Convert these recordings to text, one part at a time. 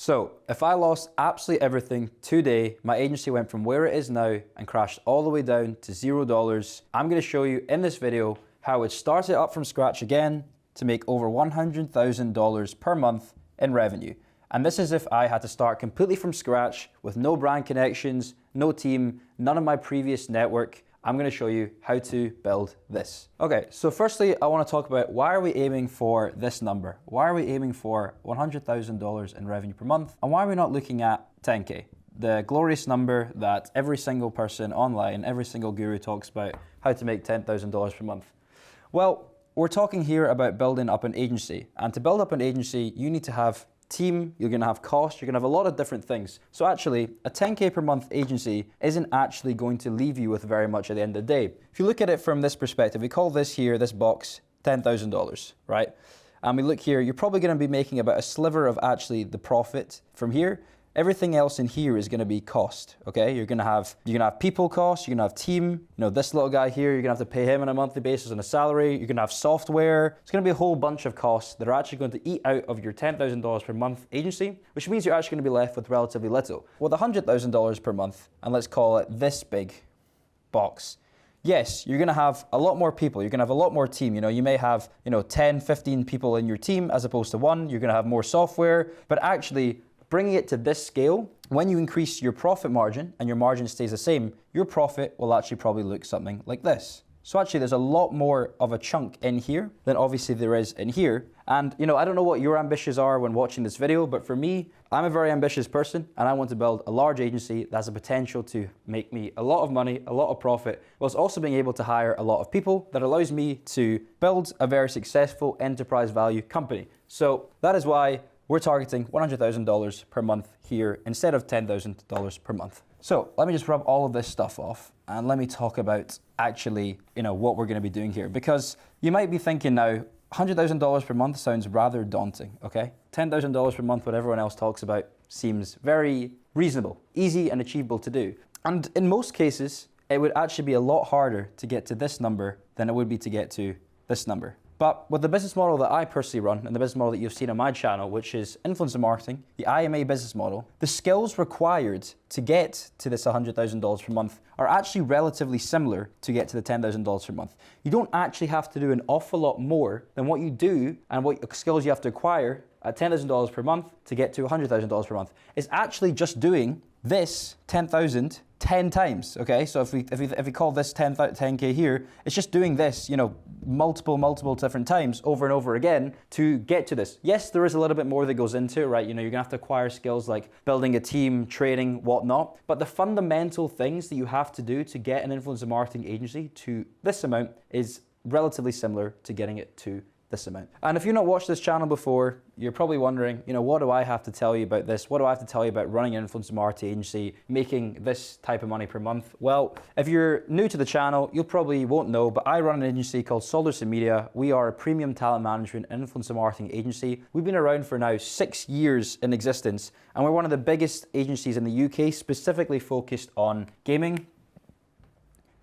So if I lost absolutely everything today, my agency went from where it is now and crashed all the way down to $0, I'm gonna show you in this video how I would start it up from scratch again to make over $100,000 per month in revenue. And this is if I had to start completely from scratch with no brand connections, no team, none of my previous network. I'm gonna show you how to build this. Okay, so firstly, I wanna talk about why are we aiming for this number? Why are we aiming for $100,000 in revenue per month? And why are we not looking at 10K? The glorious number that every single person online, every single guru talks about how to make $10,000 per month. Well, we're talking here about building up an agency. And to build up an agency, you need to have team, you're gonna have cost, you're gonna have a lot of different things. So actually, a 10K per month agency isn't actually going to leave you with very much at the end of the day. If you look at it from this perspective, we call this here, this box, $10,000, right? And we look here, you're probably gonna be making about a sliver of actually the profit from here. Everything else in here is gonna be cost, okay? You're gonna have people costs, you're gonna have team, you know, this little guy here, you're gonna have to pay him on a monthly basis on a salary, you're gonna have software. It's gonna be a whole bunch of costs that are actually going to eat out of your $10,000 per month agency, which means you're actually gonna be left with relatively little. With $100,000 per month, and let's call it this big box, yes, you're gonna have a lot more people, you're gonna have a lot more team. You know, you may have, 10, 15 people in your team as opposed to one, you're gonna have more software, but actually, bringing it to this scale, when you increase your profit margin and your margin stays the same, your profit will actually probably look something like this. So actually there's a lot more of a chunk in here than obviously there is in here. And I don't know what your ambitions are when watching this video, but for me, I'm a very ambitious person and I want to build a large agency that has the potential to make me a lot of money, a lot of profit, whilst also being able to hire a lot of people that allows me to build a very successful enterprise value company. So that is why we're targeting $100,000 per month here instead of $10,000 per month. So let me just rub all of this stuff off and let me talk about actually, what we're gonna be doing here, because you might be thinking now, $100,000 per month sounds rather daunting, okay? $10,000 per month, what everyone else talks about, seems very reasonable, easy and achievable to do. And in most cases, it would actually be a lot harder to get to this number than it would be to get to this number. But with the business model that I personally run and the business model that you've seen on my channel, which is influencer marketing, the IMA business model, the skills required to get to this $100,000 per month are actually relatively similar to get to the $10,000 per month. You don't actually have to do an awful lot more than what you do and what skills you have to acquire at $10,000 per month to get to $100,000 per month. It's actually just doing this 10,000 10 times, okay? So if we call this 10K here, it's just doing this, multiple different times over and over again to get to this. Yes, there is a little bit more that goes into it, right? You're gonna have to acquire skills like building a team, training, whatnot. But the fundamental things that you have to do to get an influencer marketing agency to this amount is relatively similar to getting it to this amount. And if you've not watched this channel before, you're probably wondering, what do I have to tell you about this? What do I have to tell you about running an influencer marketing agency, making this type of money per month? Well, if you're new to the channel, you probably won't know, but I run an agency called Solderson Media. We are a premium talent management and influencer marketing agency. We've been around for now 6 years in existence, and we're one of the biggest agencies in the UK, specifically focused on gaming,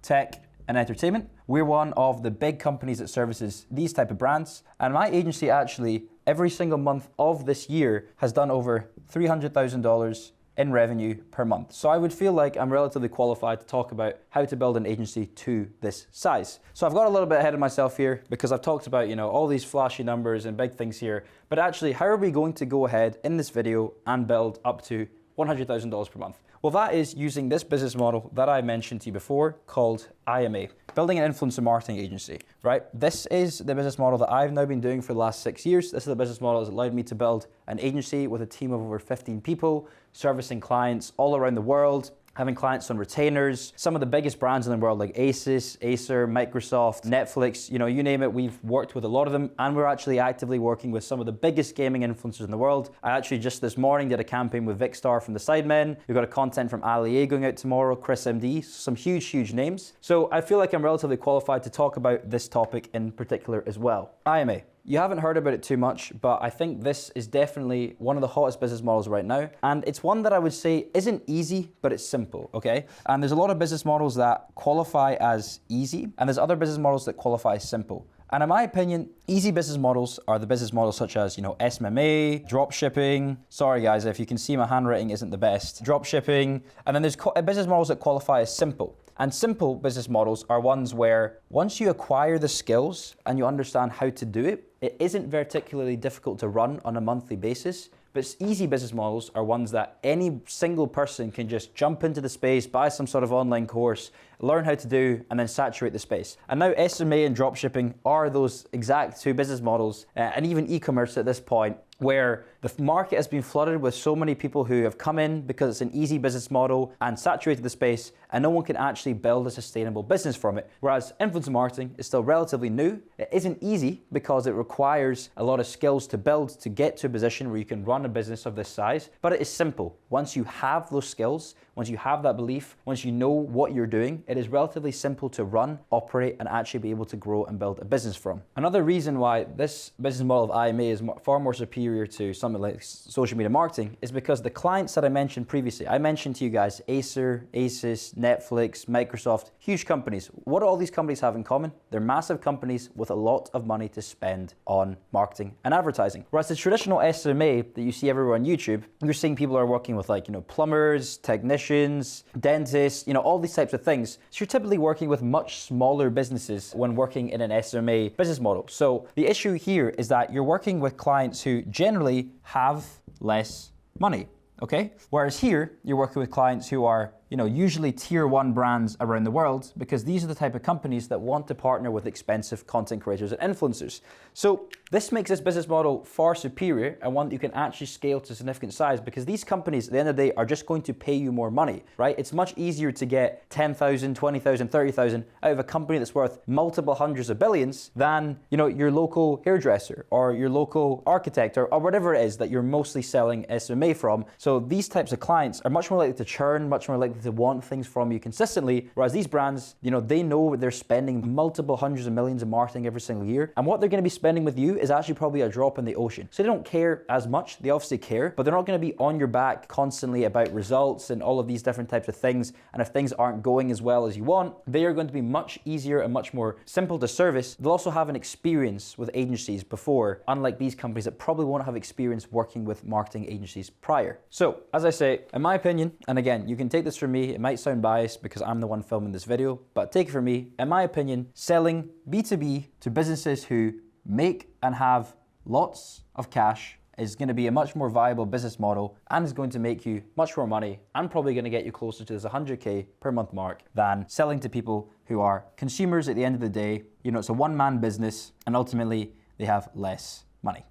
tech, and entertainment. We're one of the big companies that services these type of brands. And my agency actually, every single month of this year, has done over $300,000 in revenue per month. So I would feel like I'm relatively qualified to talk about how to build an agency to this size. So I've got a little bit ahead of myself here because I've talked about, all these flashy numbers and big things here. But actually, how are we going to go ahead in this video and build up to $100,000 per month? Well, that is using this business model that I mentioned to you before called IMA, building an influencer marketing agency, right? This is the business model that I've now been doing for the last 6 years. This is the business model that's allowed me to build an agency with a team of over 15 people, servicing clients all around the world, having clients on retainers, some of the biggest brands in the world like Asus, Acer, Microsoft, Netflix, you name it, we've worked with a lot of them, and we're actually actively working with some of the biggest gaming influencers in the world. I actually just this morning did a campaign with Vicstar from the Sidemen. We've got a content from Ali A going out tomorrow, Chris MD, some huge names. So I feel like I'm relatively qualified to talk about this topic in particular as well. IMA. You haven't heard about it too much, but I think this is definitely one of the hottest business models right now. And it's one that I would say isn't easy, but it's simple, okay? And there's a lot of business models that qualify as easy, and there's other business models that qualify as simple. And in my opinion, easy business models are the business models such as, SMMA, drop shipping. Sorry guys, if you can see my handwriting isn't the best. Drop shipping. And then there's business models that qualify as simple. And simple business models are ones where once you acquire the skills and you understand how to do it, it isn't particularly difficult to run on a monthly basis. But easy business models are ones that any single person can just jump into the space, buy some sort of online course, learn how to do, and then saturate the space. And now SMA and dropshipping are those exact two business models, and even e-commerce at this point, where the market has been flooded with so many people who have come in because it's an easy business model and saturated the space, and no one can actually build a sustainable business from it. Whereas influencer marketing is still relatively new. It isn't easy because it requires a lot of skills to build to get to a position where you can run a business of this size, but it is simple. Once you have those skills, once you have that belief, once you know what you're doing, it is relatively simple to run, operate, and actually be able to grow and build a business from. Another reason why this business model of IMA is far more superior to something like social media marketing is because the clients that I mentioned previously, I mentioned to you guys Acer, Asus, Netflix, Microsoft, huge companies. What do all these companies have in common? They're massive companies with a lot of money to spend on marketing and advertising. Whereas the traditional SMA that you see everywhere on YouTube, you're seeing people are working with plumbers, technicians, dentists, all these types of things. So you're typically working with much smaller businesses when working in an SMA business model. So the issue here is that you're working with clients who generally have less money, okay? Whereas here, you're working with clients who are usually tier 1 brands around the world, because these are the type of companies that want to partner with expensive content creators and influencers. So this makes this business model far superior, and one that you can actually scale to significant size, because these companies at the end of the day are just going to pay you more money, right? It's much easier to get 10,000, 20,000, 30,000 out of a company that's worth multiple hundreds of billions than, your local hairdresser or your local architect or whatever it is that you're mostly selling SMA from. So these types of clients are much more likely to churn, much more likely to want things from you consistently, whereas these brands, they know they're spending multiple hundreds of millions in marketing every single year, and what they're going to be spending with you is actually probably a drop in the ocean. So they don't care as much. They obviously care, but they're not going to be on your back constantly about results and all of these different types of things. And if things aren't going as well as you want, they are going to be much easier and much more simple to service. They'll also have an experience with agencies before, unlike these companies that probably won't have experience working with marketing agencies prior. So as I say, in my opinion, and again, you can take this from me, it might sound biased because I'm the one filming this video, but take it from me, in my opinion, selling B2B to businesses who make and have lots of cash is going to be a much more viable business model and is going to make you much more money and probably going to get you closer to this 100K per month mark than selling to people who are consumers at the end of the day. It's a one-man business and ultimately they have less money.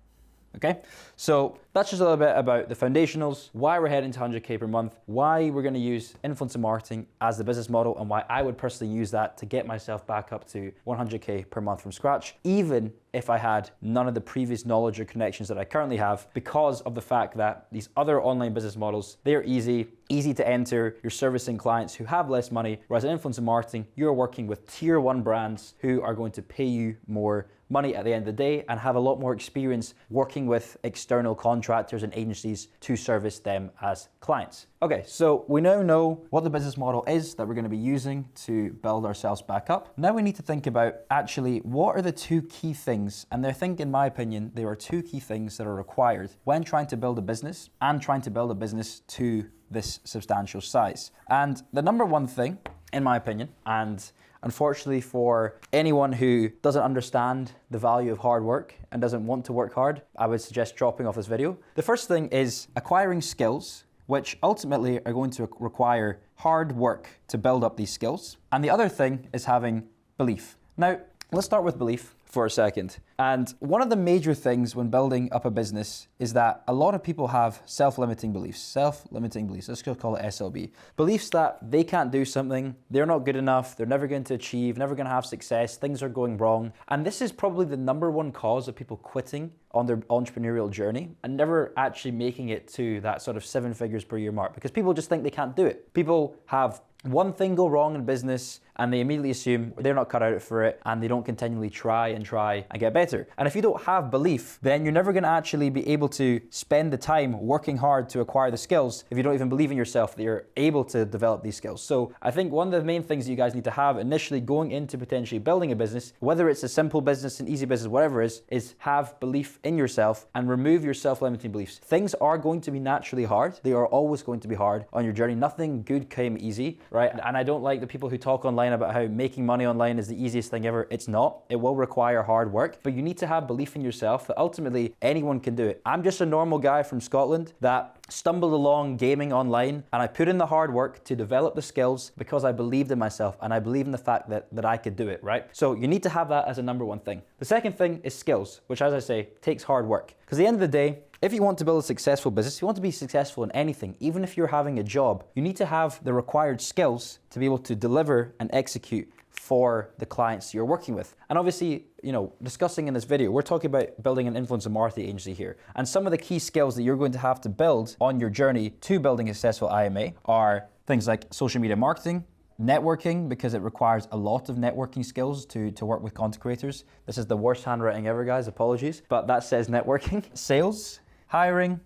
Okay, so that's just a little bit about the foundationals, why we're heading to 100K per month, why we're going to use influencer marketing as the business model, and why I would personally use that to get myself back up to 100K per month from scratch, even if I had none of the previous knowledge or connections that I currently have, because of the fact that these other online business models, they're easy to enter, you're servicing clients who have less money, whereas in influencer marketing, you're working with tier 1 brands who are going to pay you more money at the end of the day and have a lot more experience working with external contractors and agencies to service them as clients. Okay, so we now know what the business model is that we're going to be using to build ourselves back up. Now we need to think about actually what are the two key things, and I think in my opinion there are two key things that are required when trying to build a business and trying to build a business to this substantial size. And the number one thing, in my opinion, and unfortunately for anyone who doesn't understand the value of hard work and doesn't want to work hard, I would suggest dropping off this video. The first thing is acquiring skills, which ultimately are going to require hard work to build up these skills. And the other thing is having belief. Now, let's start with belief for a second. And one of the major things when building up a business is that a lot of people have self-limiting beliefs. Let's just call it SLB. Beliefs that they can't do something, they're not good enough, they're never going to achieve, never going to have success, things are going wrong. And this is probably the number one cause of people quitting on their entrepreneurial journey and never actually making it to that sort of 7 figures per year mark, because people just think they can't do it. People have one thing go wrong in business and they immediately assume they're not cut out for it and they don't continually try and get better. And if you don't have belief, then you're never going to actually be able to spend the time working hard to acquire the skills if you don't even believe in yourself that you're able to develop these skills. So I think one of the main things that you guys need to have initially going into potentially building a business, whether it's a simple business, an easy business, whatever it is have belief in yourself and remove your self-limiting beliefs. Things are going to be naturally hard. They are always going to be hard on your journey. Nothing good came easy, right? And I don't like the people who talk online about how making money online is the easiest thing ever. It's not. It will require hard work, but you need to have belief in yourself that ultimately anyone can do it. I'm just a normal guy from Scotland that stumbled along gaming online, and I put in the hard work to develop the skills because I believed in myself and I believe in the fact that I could do it, right? So you need to have that as a number one thing. The second thing is skills, which, as I say, takes hard work. Because at the end of the day, if you want to build a successful business, you want to be successful in anything, even if you're having a job, you need to have the required skills to be able to deliver and execute for the clients you're working with. And obviously, discussing in this video, we're talking about building an influencer marketing agency here. And some of the key skills that you're going to have to build on your journey to building a successful IMA are things like social media marketing, networking, because it requires a lot of networking skills to work with content creators. This is the worst handwriting ever, guys, apologies, but that says networking. Sales, hiring,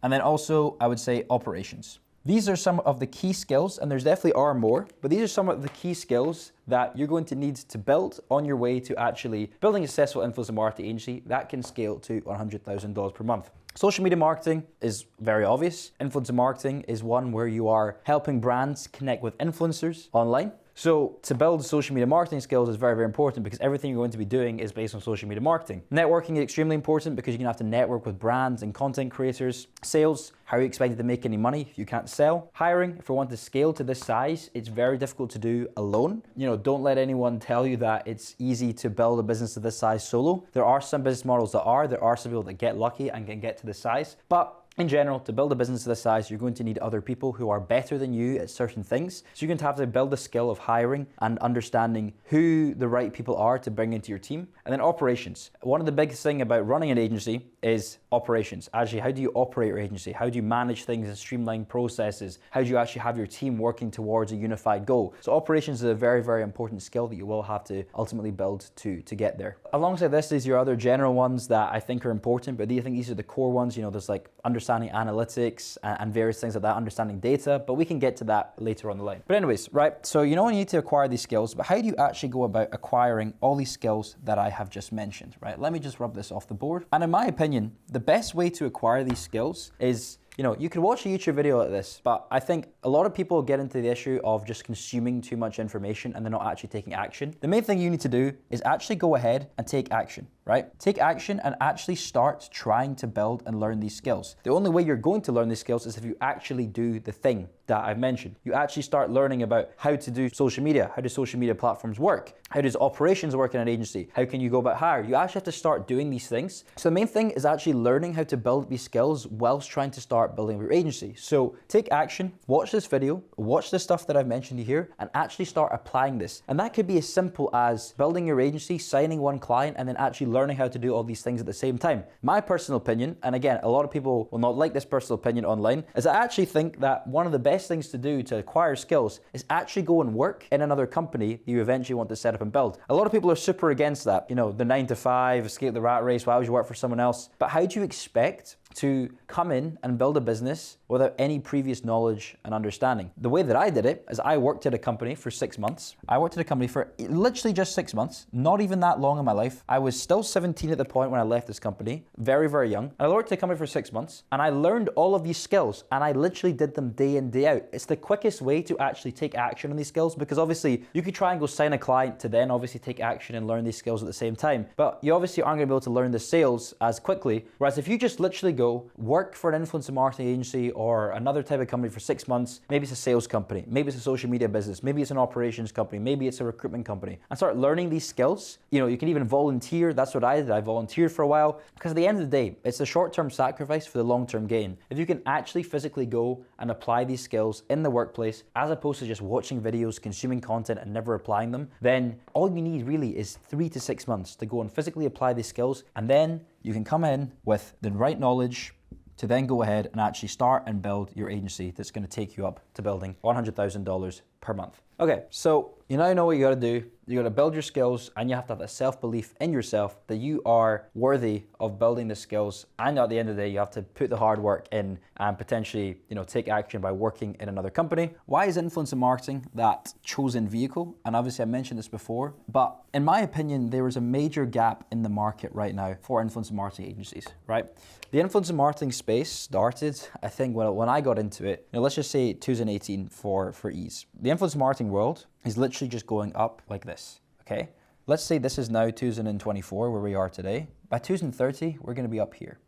and then also I would say operations. These are some of the key skills, and there's definitely are more, but these are some of the key skills that you're going to need to build on your way to actually building a successful influencer marketing agency that can scale to $100,000 per month. Social media marketing is very obvious. Influencer marketing is one where you are helping brands connect with influencers online. So to build social media marketing skills is very, very important because everything you're going to be doing is based on social media marketing. Networking is extremely important because you're going to have to network with brands and content creators. Sales, how are you expected to make any money if you can't sell? Hiring, if we want to scale to this size, it's very difficult to do alone. Don't let anyone tell you that it's easy to build a business of this size solo. There are some business models there are some people that get lucky and can get to this size, but in general, to build a business of this size, you're going to need other people who are better than you at certain things. So you're going to have to build the skill of hiring and understanding who the right people are to bring into your team. And then operations. One of the biggest things about running an agency is operations. Actually, how do you operate your agency? How do you manage things and streamline processes? How do you actually have your team working towards a unified goal? So operations is a very, very important skill that you will have to ultimately build to get there. Alongside this is your other general ones that I think are important, but I think these are the core ones. There's like understanding analytics and various things like that, understanding data, but we can get to that later on the line. But anyways, right, so you need to acquire these skills, but how do you actually go about acquiring all these skills that I have just mentioned, right? Let me just rub this off the board. And in my opinion, the best way to acquire these skills is you could watch a YouTube video like this, but I think a lot of people get into the issue of just consuming too much information and they're not actually taking action. The main thing you need to do is actually go ahead and take action, right? Take action and actually start trying to build and learn these skills. The only way you're going to learn these skills is if you actually do the thing that I've mentioned. You actually start learning about how to do social media. How do social media platforms work? How does operations work in an agency? How can you go about hire? You actually have to start doing these things. So the main thing is actually learning how to build these skills whilst trying to start building your agency. So take action, watch this video, watch the stuff that I've mentioned here, and actually start applying this. And that could be as simple as building your agency, signing one client, and then actually learning how to do all these things at the same time. My personal opinion, and again, a lot of people will not like this personal opinion online, is I actually think that one of the best things to do to acquire skills is actually go and work in another company that you eventually want to set up and build. A lot of people are super against that, the 9-to-5, escape the rat race, why would you work for someone else? But how do you expect to come in and build a business without any previous knowledge and understanding? The way that I did it is I worked at a company for 6 months. I worked at a company for literally just 6 months, not even that long in my life. I was still 17 at the point when I left this company, very, very young. And I worked at a company for 6 months and I learned all of these skills and I literally did them day in, day out. It's the quickest way to actually take action on these skills, because obviously you could try and go sign a client to then obviously take action and learn these skills at the same time. But you obviously aren't going to be able to learn the sales as quickly. Whereas if you just literally go work for an influencer marketing agency or another type of company for 6 months, maybe it's a sales company, maybe it's a social media business, maybe it's an operations company, maybe it's a recruitment company, and start learning these skills. You can even volunteer. That's what I did. I volunteered for a while, because at the end of the day, it's a short-term sacrifice for the long-term gain. If you can actually physically go and apply these skills in the workplace, as opposed to just watching videos, consuming content and never applying them, then all you need really is 3 to 6 months to go and physically apply these skills, and then you can come in with the right knowledge to then go ahead and actually start and build your agency that's going to take you up to building $100,000 per month. Okay, so you now know what you gotta do. You gotta build your skills, and you have to have that self-belief in yourself that you are worthy of building the skills. And at the end of the day, you have to put the hard work in and potentially, take action by working in another company. Why is influencer marketing that chosen vehicle? And obviously I mentioned this before, but in my opinion, there is a major gap in the market right now for influencer marketing agencies, right? The influencer marketing space started, I think, when I got into it, let's just say 2018 for ease. The influencer marketing world is literally just going up like this, okay? Let's say this is now 2024, where we are today. By 2030, we're gonna be up here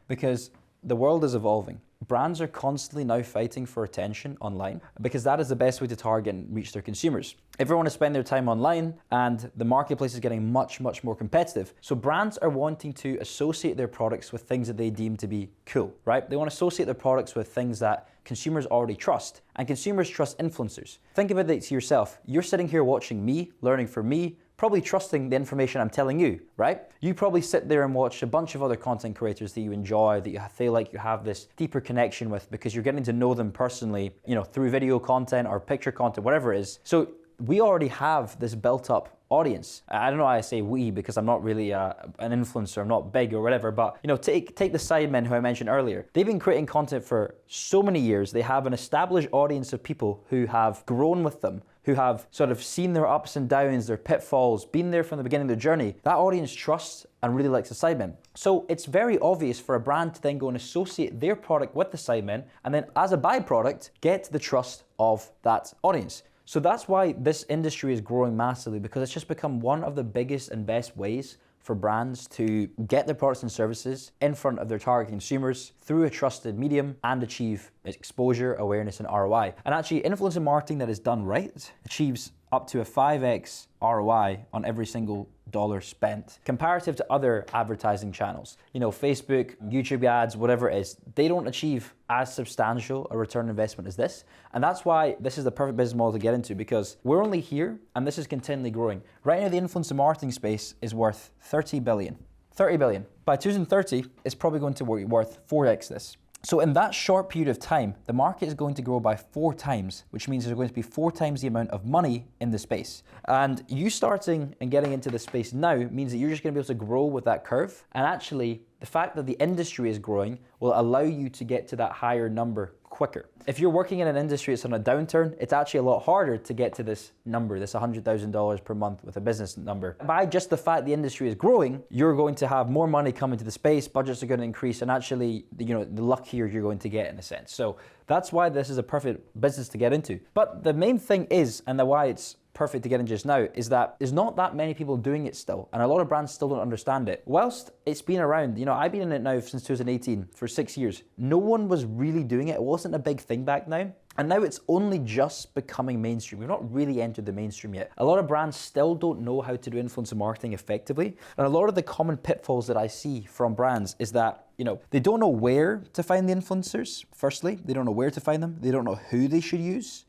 because the world is evolving. Brands are constantly now fighting for attention online because that is the best way to target and reach their consumers. Everyone is spending their time online and the marketplace is getting much, much more competitive. So brands are wanting to associate their products with things that they deem to be cool, right? They want to associate their products with things that consumers already trust, and consumers trust influencers. Think about it to yourself. You're sitting here watching me, learning from me, probably trusting the information I'm telling you, right? You probably sit there and watch a bunch of other content creators that you enjoy, that you feel like you have this deeper connection with because you're getting to know them personally, through video content or picture content, whatever it is. So we already have this built up audience. I don't know why I say we because I'm not really an influencer, I'm not big or whatever, but take the Sidemen who I mentioned earlier. They've been creating content for so many years. They have an established audience of people who have grown with them, who have sort of seen their ups and downs, their pitfalls, been there from the beginning of their journey. That audience trusts and really likes the Sidemen. So it's very obvious for a brand to then go and associate their product with the Sidemen, and then as a byproduct, get the trust of that audience. So that's why this industry is growing massively, because it's just become one of the biggest and best ways for brands to get their products and services in front of their target consumers through a trusted medium and achieve exposure, awareness, and ROI. And actually, influencer marketing that is done right achieves up to a 5x ROI on every single dollar spent comparative to other advertising channels. Facebook, YouTube ads, whatever it is, they don't achieve as substantial a return on investment as this. And that's why this is the perfect business model to get into, because we're only here and this is continually growing. Right now, the influencer marketing space is worth 30 billion. 30 billion. By 2030, it's probably going to be worth 4x this. So in that short period of time, the market is going to grow by 4 times, which means there's going to be 4 times the amount of money in the space. And you starting and getting into this space now means that you're just going to be able to grow with that curve. And actually, the fact that the industry is growing will allow you to get to that higher number quicker. If you're working in an industry that's on a downturn, it's actually a lot harder to get to this number, this $100,000 per month with a business number. By just the fact the industry is growing, you're going to have more money coming to the space, budgets are going to increase, and actually, the luckier you're going to get in a sense. So that's why this is a perfect business to get into. But the main thing is, and why it's perfect to get in just now, is that there's not that many people doing it still, and a lot of brands still don't understand it. Whilst it's been around, I've been in it now since 2018 for 6 years. No one was really doing it. It wasn't a big thing back now. And now it's only just becoming mainstream. We've not really entered the mainstream yet. A lot of brands still don't know how to do influencer marketing effectively. And a lot of the common pitfalls that I see from brands is that, they don't know where to find the influencers. Firstly, they don't know where to find them. They don't know who they should use.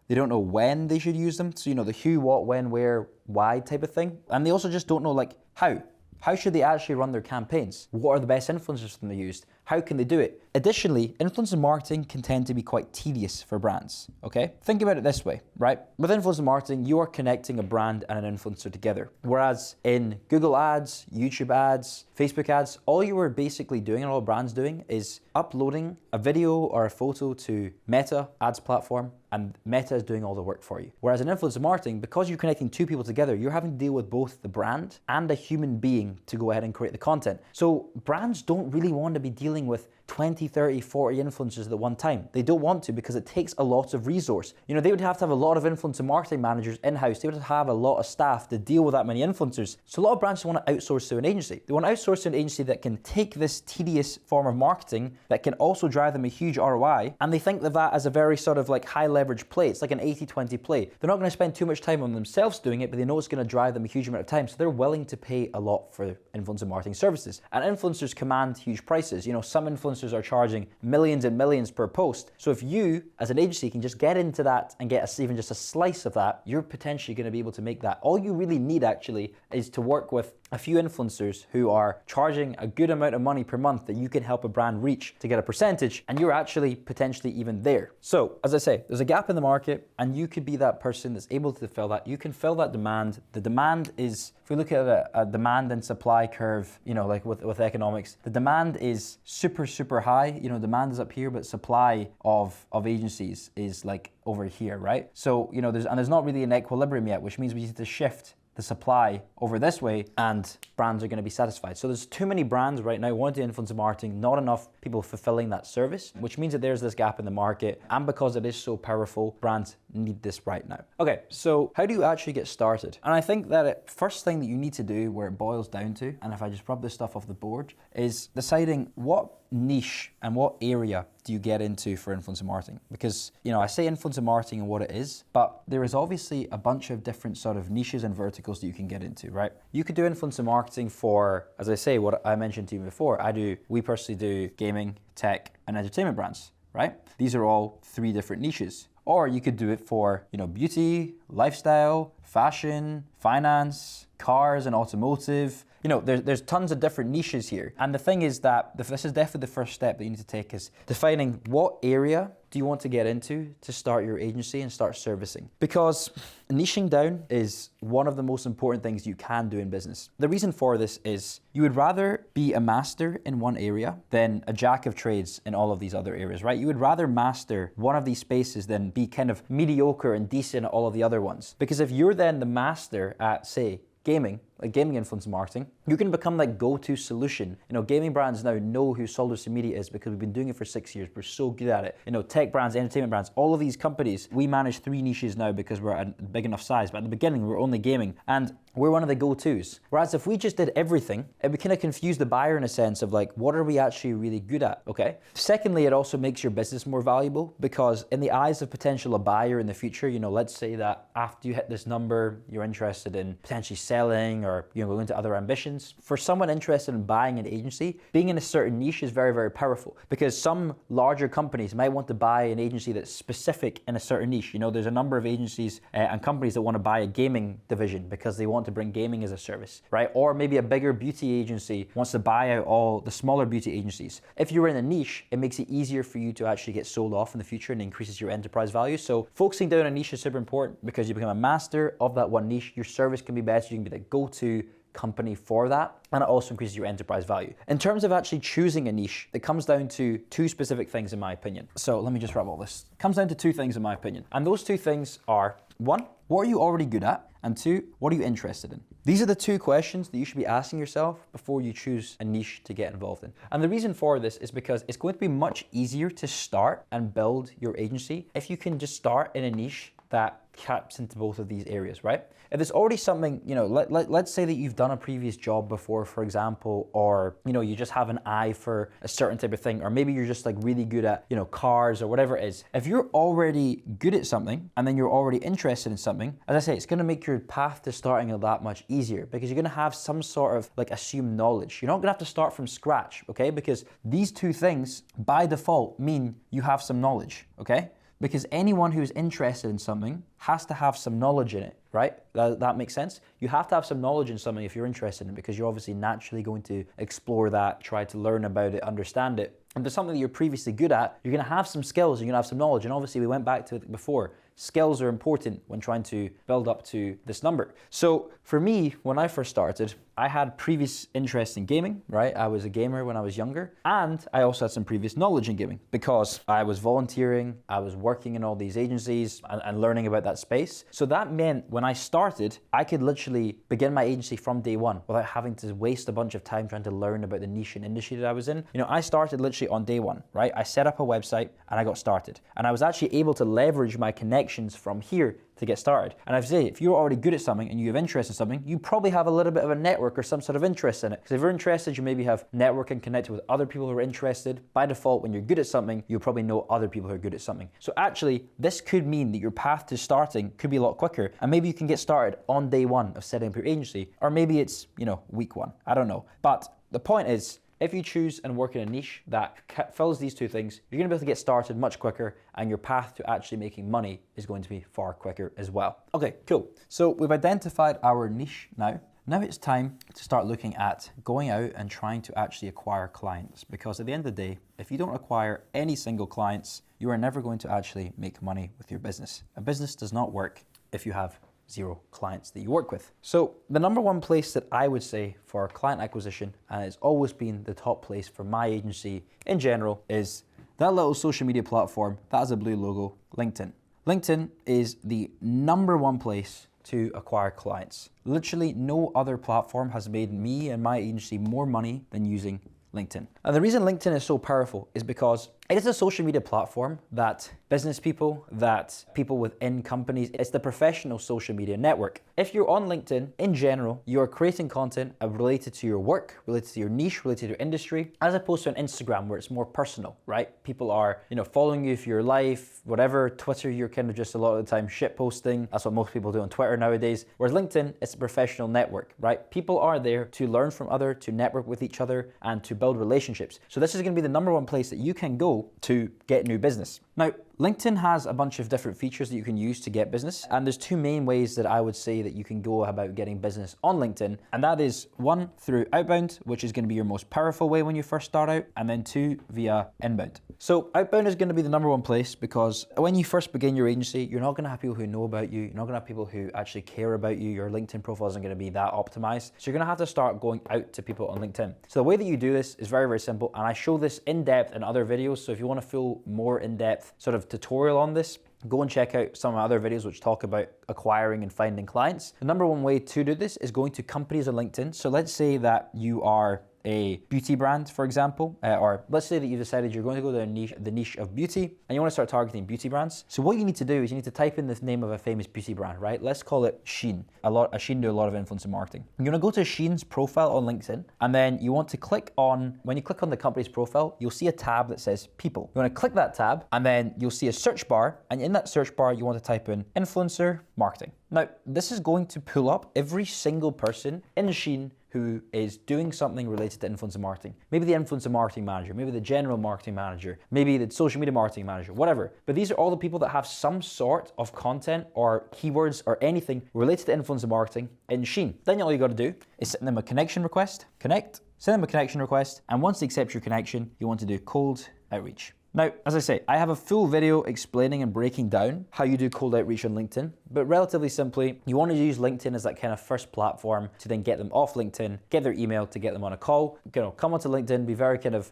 They don't know when they should use them. So, the who, what, when, where, why type of thing. And they also just don't know how. How should they actually run their campaigns? What are the best influencers for them to use? How can they do it? Additionally, influencer marketing can tend to be quite tedious for brands, okay? Think about it this way, right? With influencer marketing, you are connecting a brand and an influencer together. Whereas in Google ads, YouTube ads, Facebook ads, all you are basically doing, and all brands doing, is uploading a video or a photo to Meta ads platform, and Meta is doing all the work for you. Whereas in influencer marketing, because you're connecting 2 people together, you're having to deal with both the brand and a human being to go ahead and create the content. So brands don't really want to be dealing with 20, 30, 40 influencers at one time. They don't want to, because it takes a lot of resource. They would have to have a lot of influencer marketing managers in-house. They would have a lot of staff to deal with that many influencers. So a lot of brands want to outsource to an agency. They want to outsource to an agency that can take this tedious form of marketing that can also drive them a huge ROI. And they think of that as a very sort of high leverage play. It's like an 80-20 play. They're not going to spend too much time on themselves doing it, but they know it's going to drive them a huge amount of time. So they're willing to pay a lot for influencer marketing services. And influencers command huge prices. Some influencers are charging millions and millions per post. So if you, as an agency, can just get into that and get even just a slice of that, you're potentially going to be able to make that. All you really need actually is to work with a few influencers who are charging a good amount of money per month that you can help a brand reach to get a percentage, and you're actually potentially even there. So as I say, there's a gap in the market, and you could be that person that's able to fill that. You can fill that demand. The demand is, if we look at a demand and supply curve, you know, like with economics, the demand is super, super high. You know, demand is up here, but supply of agencies is like over here, right? So, you know, there's not really an equilibrium yet, which means we need to shift the supply over this way and brands are going to be satisfied. So there's too many brands right now wanting to do influencer marketing, not enough people fulfilling that service, which means that there's this gap in the market. And because it is so powerful, brands need this right now. Okay, so how do you actually get started? And I think that first thing that you need to do, where it boils down to, and if I just rub this stuff off the board, is deciding what niche and what area do you get into for influencer marketing? Because, you know, I say influencer marketing and what it is, but there is obviously a bunch of different sort of niches and verticals that you can get into, right? You could do influencer marketing for, as I say, what I mentioned to you before, we personally do gaming, tech, and entertainment brands, right? These are all 3 different niches. Or you could do it for, you know, beauty, lifestyle, fashion, finance, cars and automotive. You know, there's tons of different niches here. And the thing is that this is definitely the first step that you need to take, is defining what area do you want to get into to start your agency and start servicing. Because niching down is one of the most important things you can do in business. The reason for this is you would rather be a master in one area than a jack of trades in all of these other areas, right? You would rather master one of these spaces than be kind of mediocre and decent at all of the other ones. Because if you're then the master at, say, gaming, like gaming influencer marketing, you can become like go-to solution. You know, gaming brands now know who Solid Social Media is because we've been doing it for 6 years. We're so good at it. You know, tech brands, entertainment brands, all of these companies, we manage 3 niches now because we're at a big enough size. But at the beginning, we were only gaming, and we're one of the go-tos. Whereas if we just did everything, it would kind of confuse the buyer in a sense of like, what are we actually really good at, okay? Secondly, it also makes your business more valuable because in the eyes of potential a buyer in the future, you know, let's say that after you hit this number, you're interested in potentially selling or, you know, going into other ambitions. For someone interested in buying an agency, being in a certain niche is very, very powerful because some larger companies might want to buy an agency that's specific in a certain niche. You know, there's a number of agencies and companies that want to buy a gaming division because they want to bring gaming as a service, right? Or maybe a bigger beauty agency wants to buy out all the smaller beauty agencies. If you're in a niche, it makes it easier for you to actually get sold off in the future and increases your enterprise value. So focusing down on a niche is super important because you become a master of that one niche. Your service can be better. You can be the go-to company for that, and it also increases your enterprise value. In terms of actually choosing a niche, it comes down to 2 specific things in my opinion. So let me just wrap all this. It comes down to 2 things in my opinion. And those 2 things are, 1, what are you already good at? And 2, what are you interested in? These are the 2 questions that you should be asking yourself before you choose a niche to get involved in. And the reason for this is because it's going to be much easier to start and build your agency if you can just start in a niche that taps into both of these areas, right? If there's already something, you know, let's say that you've done a previous job before, for example, or, you know, you just have an eye for a certain type of thing, or maybe you're just like really good at, you know, cars or whatever it is. If you're already good at something and then you're already interested in something, as I say, it's going to make your path to starting it that much easier because you're going to have some sort of like assumed knowledge. You're not going to have to start from scratch, okay? Because these 2 things by default mean you have some knowledge, okay? Because anyone who's interested in something has to have some knowledge in it, right? That makes sense? You have to have some knowledge in something if you're interested in it because you're obviously naturally going to explore that, try to learn about it, understand it. And if there's something that you're previously good at, you're gonna have some skills, you're gonna have some knowledge. And obviously we went back to it before. Skills are important when trying to build up to this number. So for me, when I first started, I had previous interest in gaming, right? I was a gamer when I was younger. And I also had some previous knowledge in gaming because I was volunteering, I was working in all these agencies and learning about that space. So that meant when I started, I could literally begin my agency from day one without having to waste a bunch of time trying to learn about the niche and industry that I was in. You know, I started literally on day one, right? I set up a website and I got started. And I was actually able to leverage my connections from here to get started. And I say, if you're already good at something and you have interest in something, you probably have a little bit of a network or some sort of interest in it. Because if you're interested, you maybe have network and connected with other people who are interested. By default, when you're good at something, you'll probably know other people who are good at something. So actually, this could mean that your path to starting could be a lot quicker. And maybe you can get started on day one of setting up your agency. Or maybe it's, you know, week 1. I don't know. But the point is, if you choose and work in a niche that fills these 2 things, you're going to be able to get started much quicker and your path to actually making money is going to be far quicker as well. Okay, cool. So we've identified our niche now. Now it's time to start looking at going out and trying to actually acquire clients, because at the end of the day, if you don't acquire any single clients, you are never going to actually make money with your business. A business does not work if you have 0 clients that you work with. So the number one place that I would say for client acquisition, and it's always been the top place for my agency in general, is that little social media platform that has a blue logo, LinkedIn. LinkedIn is the number one place to acquire clients. Literally no other platform has made me and my agency more money than using LinkedIn. And the reason LinkedIn is so powerful is because it is a social media platform that business people, that people within companies, it's the professional social media network. If you're on LinkedIn, in general, you're creating content related to your work, related to your niche, related to your industry, as opposed to an Instagram where it's more personal, right? People are, following you for your life, whatever. Twitter, you're kind of just a lot of the time shit posting. That's what most people do on Twitter nowadays. Whereas LinkedIn, it's a professional network, right? People are there to learn from others, to network with each other, and to build relationships. So this is going to be the number one place that you can go to get new business. Now, LinkedIn has a bunch of different features that you can use to get business, and there's 2 main ways that I would say that you can go about getting business on LinkedIn, and that is 1, through outbound, which is going to be your most powerful way when you first start out, and then 2, via inbound. So outbound is going to be the number one place because when you first begin your agency, you're not going to have people who know about you, you're not going to have people who actually care about you, your LinkedIn profile isn't going to be that optimized, so you're going to have to start going out to people on LinkedIn. So the way that you do this is very, very simple, and I show this in depth in other videos, so if you want to feel more in-depth sort of tutorial on this, go and check out some of my other videos which talk about acquiring and finding clients. The number one way to do this is going to companies on LinkedIn. So let's say that you are a beauty brand, for example, or let's say that you decided you're going to go to the niche of beauty and you want to start targeting beauty brands. So what you need to do is you need to type in the name of a famous beauty brand, right? Let's call it Shein. Shein do a lot of influencer marketing. You're going to go to Shein's profile on LinkedIn, and then you want to click on, when you click on the company's profile, you'll see a tab that says people. You want to click that tab, and then you'll see a search bar, and in that search bar, you want to type in influencer marketing. Now, this is going to pull up every single person in Shein who is doing something related to influencer marketing. Maybe the influencer marketing manager, maybe the general marketing manager, maybe the social media marketing manager, whatever. But these are all the people that have some sort of content or keywords or anything related to influencer marketing in Shein. Then all you gotta do is send them a connection request, send them a connection request, and once they accept your connection, you want to do cold outreach. Now, as I say, I have a full video explaining and breaking down how you do cold outreach on LinkedIn, but relatively simply, you want to use LinkedIn as that kind of first platform to then get them off LinkedIn, get their email to get them on a call, come onto LinkedIn, be very kind of,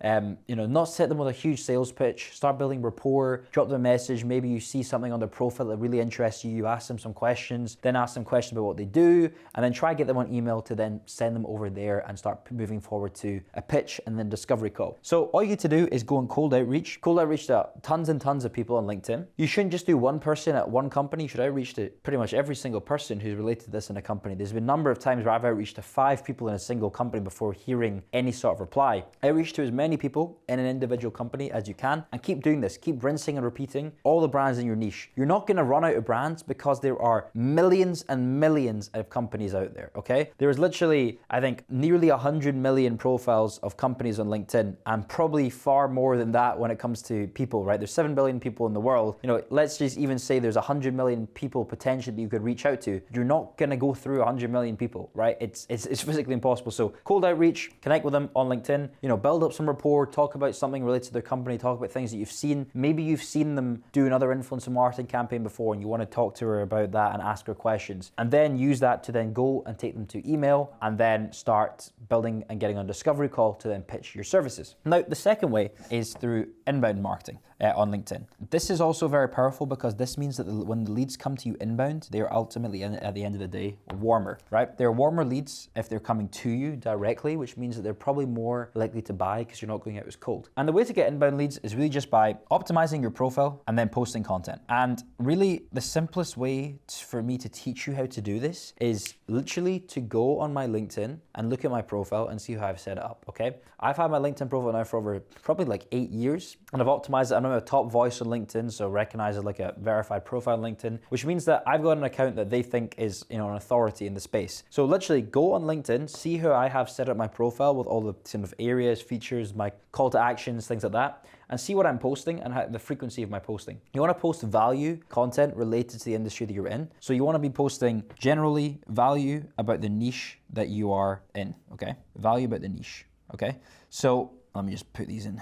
not set them with a huge sales pitch, start building rapport, drop them a message, maybe you see something on their profile that really interests you, you ask them some questions, then ask them questions about what they do, and then try to get them on email to then send them over there and start moving forward to a pitch and then discovery call. So all you need to do is go on cold outreach to tons and tons of people on LinkedIn. You shouldn't just do one person at one company, you should outreach to pretty much every single person who's related to this in a company. There's been a number of times where I've outreached to 5 people in a single company before hearing any sort of reply. Outreach to as many people in an individual company as you can, and keep doing this. Keep rinsing and repeating all the brands in your niche. You're not gonna run out of brands because there are millions and millions of companies out there, okay? There is literally, I think, nearly 100 million profiles of companies on LinkedIn, and probably far more than that when it comes to people, right? There's 7 billion people in the world. Let's just even say there's 100 million people potentially that you could reach out to. You're not gonna go through 100 million people, right? It's physically impossible. So cold outreach, connect with them on LinkedIn, build up some rapport, talk about something related to their company, talk about things that you've seen. Maybe you've seen them do another influencer marketing campaign before and you want to talk to her about that and ask her questions. And then use that to then go and take them to email and then start building and getting on a discovery call to then pitch your services. Now, the second way is through inbound marketing on LinkedIn. This is also very powerful because this means that when the leads come to you inbound, they are ultimately, at the end of the day, warmer, right? They're warmer leads if they're coming to you directly, which means that they're probably more likely to buy because you're not going out as cold. And the way to get inbound leads is really just by optimizing your profile and then posting content. And really, the simplest way for me to teach you how to do this is literally to go on my LinkedIn and look at my profile and see how I've set it up, okay? I've had my LinkedIn profile now for over probably like 8 years, and I've optimized it. I'm I'm a top voice on LinkedIn, so recognized as like a verified profile on LinkedIn, which means that I've got an account that they think is, an authority in the space. So literally go on LinkedIn, see how I have set up my profile with all the kind of areas, features, my call to actions, things like that, and see what I'm posting and the frequency of my posting. You want to post value content related to the industry that you're in. So you want to be posting generally value about the niche that you are in, okay? Value about the niche, okay? So let me just put these in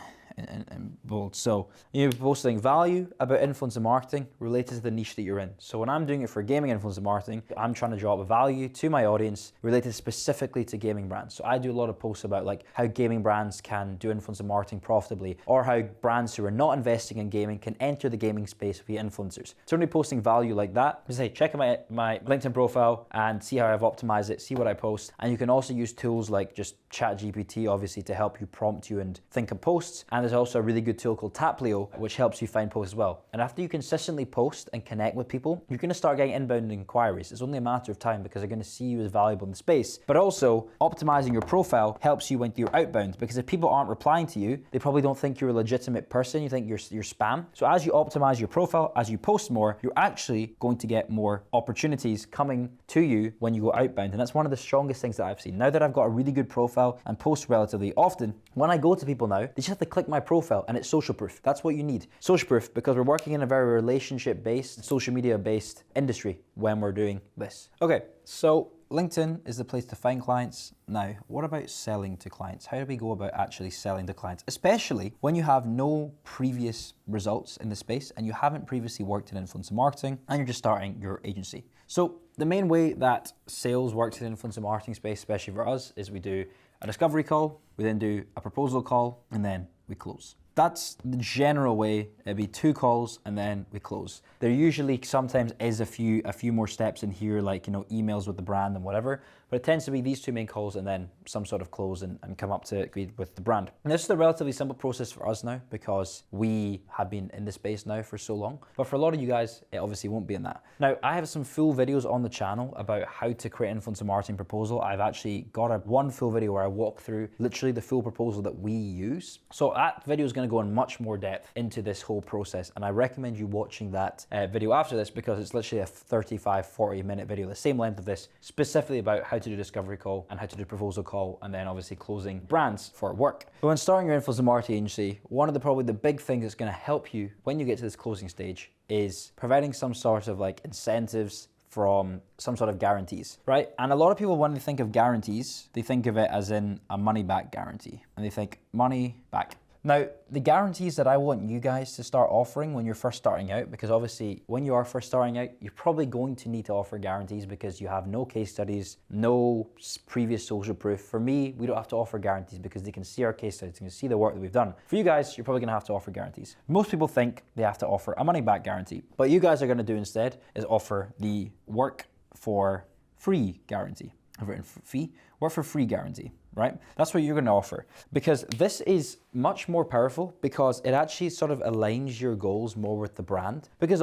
bold. So you're posting value about influencer marketing related to the niche that you're in. So when I'm doing it for gaming influencer marketing, I'm trying to drop a value to my audience related specifically to gaming brands. So I do a lot of posts about like how gaming brands can do influencer marketing profitably, or how brands who are not investing in gaming can enter the gaming space via influencers. So when you're posting value like that, just say check out my LinkedIn profile and see how I've optimized it, see what I post. And you can also use tools like just ChatGPT obviously to help you prompt you and think of posts. And there's also a really good tool called Taplio, which helps you find posts as well. And after you consistently post and connect with people, you're going to start getting inbound inquiries. It's only a matter of time because they're going to see you as valuable in the space. But also, optimizing your profile helps you when you're outbound, because if people aren't replying to you, they probably don't think you're a legitimate person. You think you're spam. So as you optimize your profile, as you post more, you're actually going to get more opportunities coming to you when you go outbound. And that's one of the strongest things that I've seen. Now that I've got a really good profile and post relatively often, when I go to people now, they just have to click my profile and it's social proof. That's what you need. Social proof, because we're working in a very relationship-based, social media-based industry when we're doing this. Okay, so LinkedIn is the place to find clients. Now, what about selling to clients? How do we go about actually selling to clients? Especially when you have no previous results in the space and you haven't previously worked in influencer marketing and you're just starting your agency. So the main way that sales works in the influencer marketing space, especially for us, is we do a discovery call, we then do a proposal call, and then we close. That's the general way. It'd be 2 calls and then we close. There usually sometimes is a few more steps in here, like emails with the brand and whatever, but it tends to be these 2 main calls and then some sort of close and come up to agree with the brand. And this is a relatively simple process for us now because we have been in this space now for so long. But for a lot of you guys, it obviously won't be in that. Now, I have some full videos on the channel about how to create an influencer marketing proposal. I've actually got one full video where I walk through literally the full proposal that we use. So that video is going to go in much more depth into this whole process, and I recommend you watching that video after this because it's literally a 35-40 minute video, the same length of this, specifically about how to do discovery call and how to do proposal call, and then obviously closing brands for work. But when starting your influencer marketing agency, one of probably the big things that's going to help you when you get to this closing stage is providing some sort of like incentives from some sort of guarantees, right? And a lot of people, when they think of guarantees, they think of it as in a money back guarantee, and they think money back. Now, the guarantees that I want you guys to start offering when you're first starting out, because obviously when you are first starting out, you're probably going to need to offer guarantees because you have no case studies, no previous social proof. For me, we don't have to offer guarantees because they can see our case studies, they can see the work that we've done. For you guys, you're probably gonna have to offer guarantees. Most people think they have to offer a money back guarantee. What you guys are gonna do instead is offer the work for free guarantee. I've written fee, work for free guarantee, right? That's what you're gonna offer, because this is much more powerful because it actually sort of aligns your goals more with the brand. Because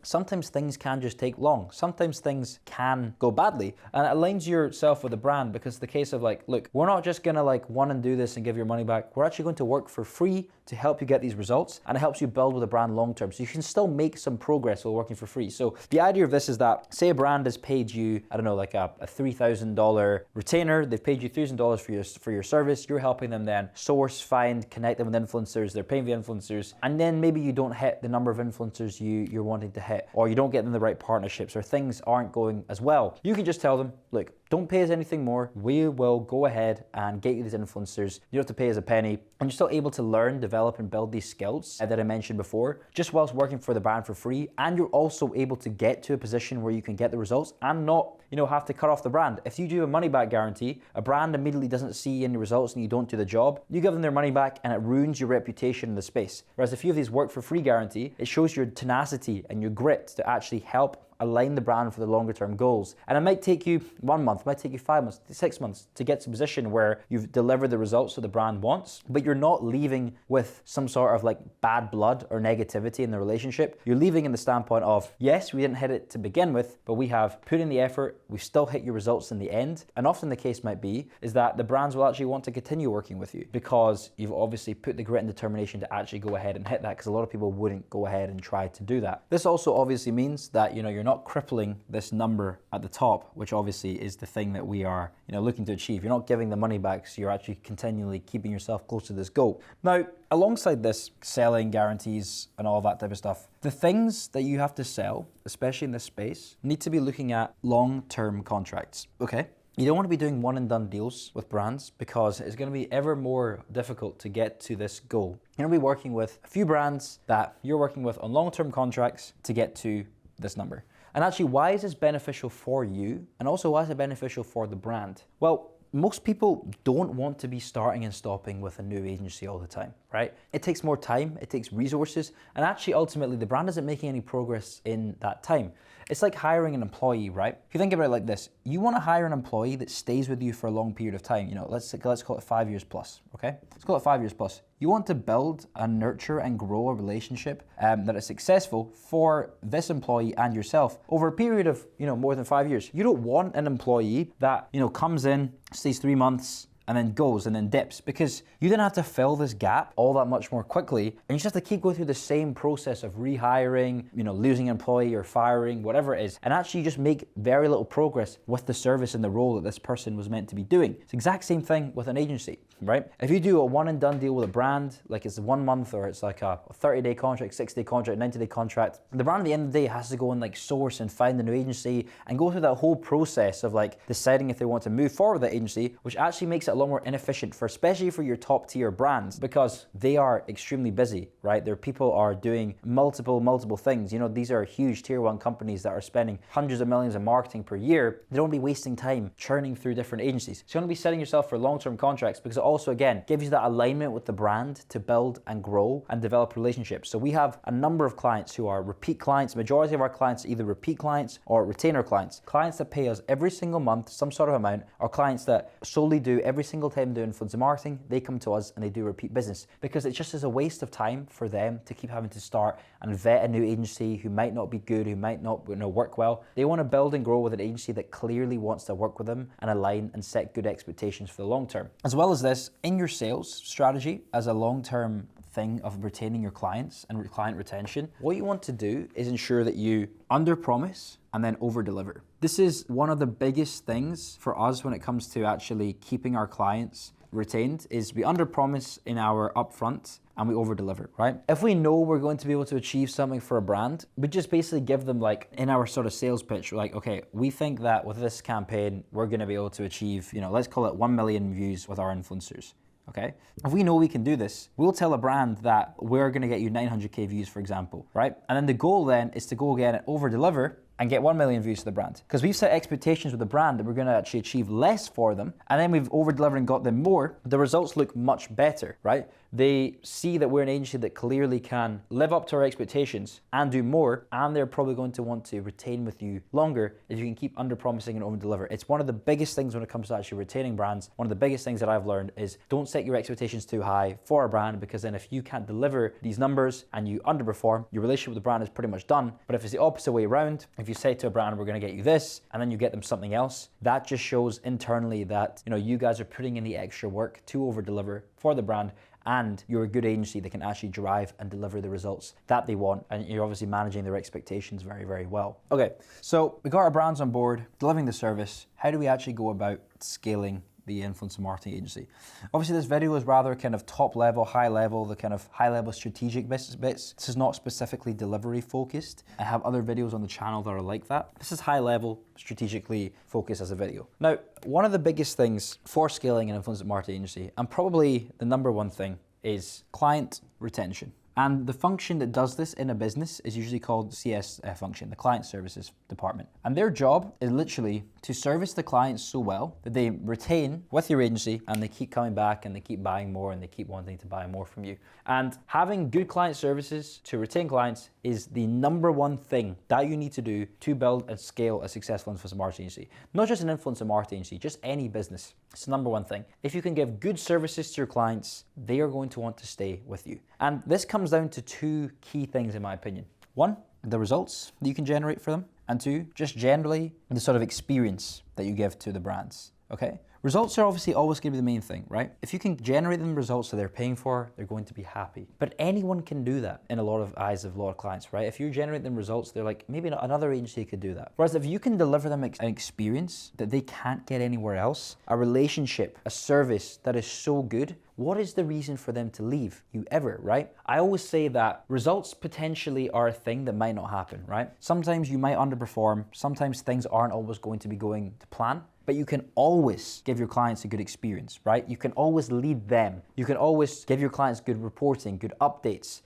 sometimes things can just take long. Sometimes things can go badly, and it aligns yourself with the brand because the case of like, look, we're not just gonna like want to do this and give your money back. We're actually going to work for free to help you get these results, and it helps you build with a brand long term. So you can still make some progress while working for free. So the idea of this is that, say a brand has paid you, I don't know, like a $3,000 retainer. They've paid you $3,000 for your service. You're helping them then source, find, connect them with influencers. They're paying the influencers, and then maybe you don't hit the number of influencers you're wanting to hit, or you don't get them the right partnerships, or things aren't going as well. You can just tell them, look, don't pay us anything more. We will go ahead and get you these influencers. You don't have to pay us a penny, and you're still able to learn, develop, and build these skills that I mentioned before, just whilst working for the brand for free. And you're also able to get to a position where you can get the results and not, have to cut off the brand. If you do a money back guarantee, a brand immediately doesn't see any results and you don't do the job, you give them their money back and it ruins your reputation in the space. Whereas if you have these work for free guarantee, it shows your tenacity and your grit to actually help align the brand for the longer term goals. And it might take you 1 month, it might take you 5 months, 6 months to get to a position where you've delivered the results that the brand wants, but you're not leaving with some sort of like bad blood or negativity in the relationship. You're leaving in the standpoint of, yes, we didn't hit it to begin with, but we have put in the effort, we've still hit your results in the end. And often the case might be is that the brands will actually want to continue working with you because you've obviously put the grit and determination to actually go ahead and hit that, because a lot of people wouldn't go ahead and try to do that. This also obviously means that, you're not crippling this number at the top, which obviously is the thing that we are, looking to achieve. You're not giving the money back, so you're actually continually keeping yourself close to this goal. Now, alongside this selling guarantees and all that type of stuff, the things that you have to sell, especially in this space, need to be looking at long-term contracts, okay? You don't want to be doing one and done deals with brands because it's going to be ever more difficult to get to this goal. You're going to be working with a few brands that you're working with on long-term contracts to get to this number. And actually, why is this beneficial for you? And also, why is it beneficial for the brand? Well, most people don't want to be starting and stopping with a new agency all the time, right? It takes more time, it takes resources, and actually ultimately the brand isn't making any progress in that time. It's like hiring an employee, right? If you think about it like this, you want to hire an employee that stays with you for a long period of time. Let's call it 5 years plus, okay? Let's call it 5 years plus. You want to build and nurture and grow a relationship that is successful for this employee and yourself over a period of, more than 5 years. You don't want an employee that, comes in, stays 3 months, and then goes and then dips, because you then have to fill this gap all that much more quickly, and you just have to keep going through the same process of rehiring, losing an employee or firing, whatever it is, and actually you just make very little progress with the service and the role that this person was meant to be doing. It's the exact same thing with an agency, right? If you do a one and done deal with a brand, like it's 1 month or it's like a 30-day contract, 60-day contract, 90-day contract, the brand at the end of the day has to go and like source and find a new agency and go through that whole process of like deciding if they want to move forward with that agency, which actually makes it a lot more inefficient especially for your top tier brands, because they are extremely busy, right? Their people are doing multiple things. These are huge tier 1 companies that are spending hundreds of millions in marketing per year. They don't be wasting time churning through different agencies. So you want to be setting yourself for long-term contracts, because it also, again, gives you that alignment with the brand to build and grow and develop relationships. So we have a number of clients who are repeat clients. Majority of our clients are either repeat clients or retainer clients. Clients that pay us every single month some sort of amount, or clients that solely do every single time doing influencer marketing, they come to us and they do repeat business, because it just is a waste of time for them to keep having to start and vet a new agency who might not be good, who might not work well. They want to build and grow with an agency that clearly wants to work with them and align and set good expectations for the long term. As well as this, in your sales strategy as a long-term thing of retaining your clients and client retention, what you want to do is ensure that you under-promise and then over-deliver. This is one of the biggest things for us when it comes to actually keeping our clients retained, is we under-promise in our upfront and we over-deliver, right? If we know we're going to be able to achieve something for a brand, we just basically give them, like, in our sort of sales pitch, we're like, okay, we think that with this campaign, we're gonna be able to achieve, let's call it 1 million views with our influencers. Okay? If we know we can do this, we'll tell a brand that we're gonna get you 900K views, for example, right? And then the goal then is to go again and over-deliver and get 1 million views to the brand. Because we've set expectations with the brand that we're gonna actually achieve less for them, and then we've over-delivered and got them more, the results look much better, right? They see that we're an agency that clearly can live up to our expectations and do more, and they're probably going to want to retain with you longer if you can keep under-promising and over-deliver. It's one of the biggest things when it comes to actually retaining brands. One of the biggest things that I've learned is don't set your expectations too high for a brand, because then if you can't deliver these numbers and you underperform, your relationship with the brand is pretty much done. But if it's the opposite way around, if you say to a brand, we're gonna get you this, and then you get them something else, that just shows internally that you guys are putting in the extra work to over-deliver for the brand, and you're a good agency that can actually drive and deliver the results that they want, and you're obviously managing their expectations very, very well. Okay, so we got our brands on board, delivering the service. How do we actually go about scaling the influencer marketing agency? Obviously, this video is rather kind of top level, high level, the kind of high level strategic bits. This is not specifically delivery focused. I have other videos on the channel that are like that. This is high level, strategically focused as a video. Now, one of the biggest things for scaling an influencer marketing agency, and probably the number one thing, is client retention. And the function that does this in a business is usually called CS function, the client services department. And their job is literally to service the clients so well that they retain with your agency and they keep coming back and they keep buying more and they keep wanting to buy more from you. And having good client services to retain clients is the number one thing that you need to do to build and scale a successful influencer marketing agency. Not just an influencer marketing agency, just any business. It's the number one thing. If you can give good services to your clients, they are going to want to stay with you. And this comes down to two key things in my opinion. One, the results that you can generate for them. And two, just generally the sort of experience that you give to the brands, okay? Results are obviously always going to be the main thing, right? If you can generate them results that they're paying for, they're going to be happy. But anyone can do that in a lot of eyes of a lot of clients, right? If you generate them results, they're like, maybe another agency could do that. Whereas if you can deliver them an experience that they can't get anywhere else, a relationship, a service that is so good, what is the reason for them to leave you ever, right? I always say that results potentially are a thing that might not happen, right? Sometimes you might underperform. Sometimes things aren't always going to be going to plan. But you can always give your clients a good experience, right? You can always lead them. You can always give your clients good reporting, good updates,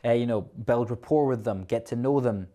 build rapport with them, get to know them,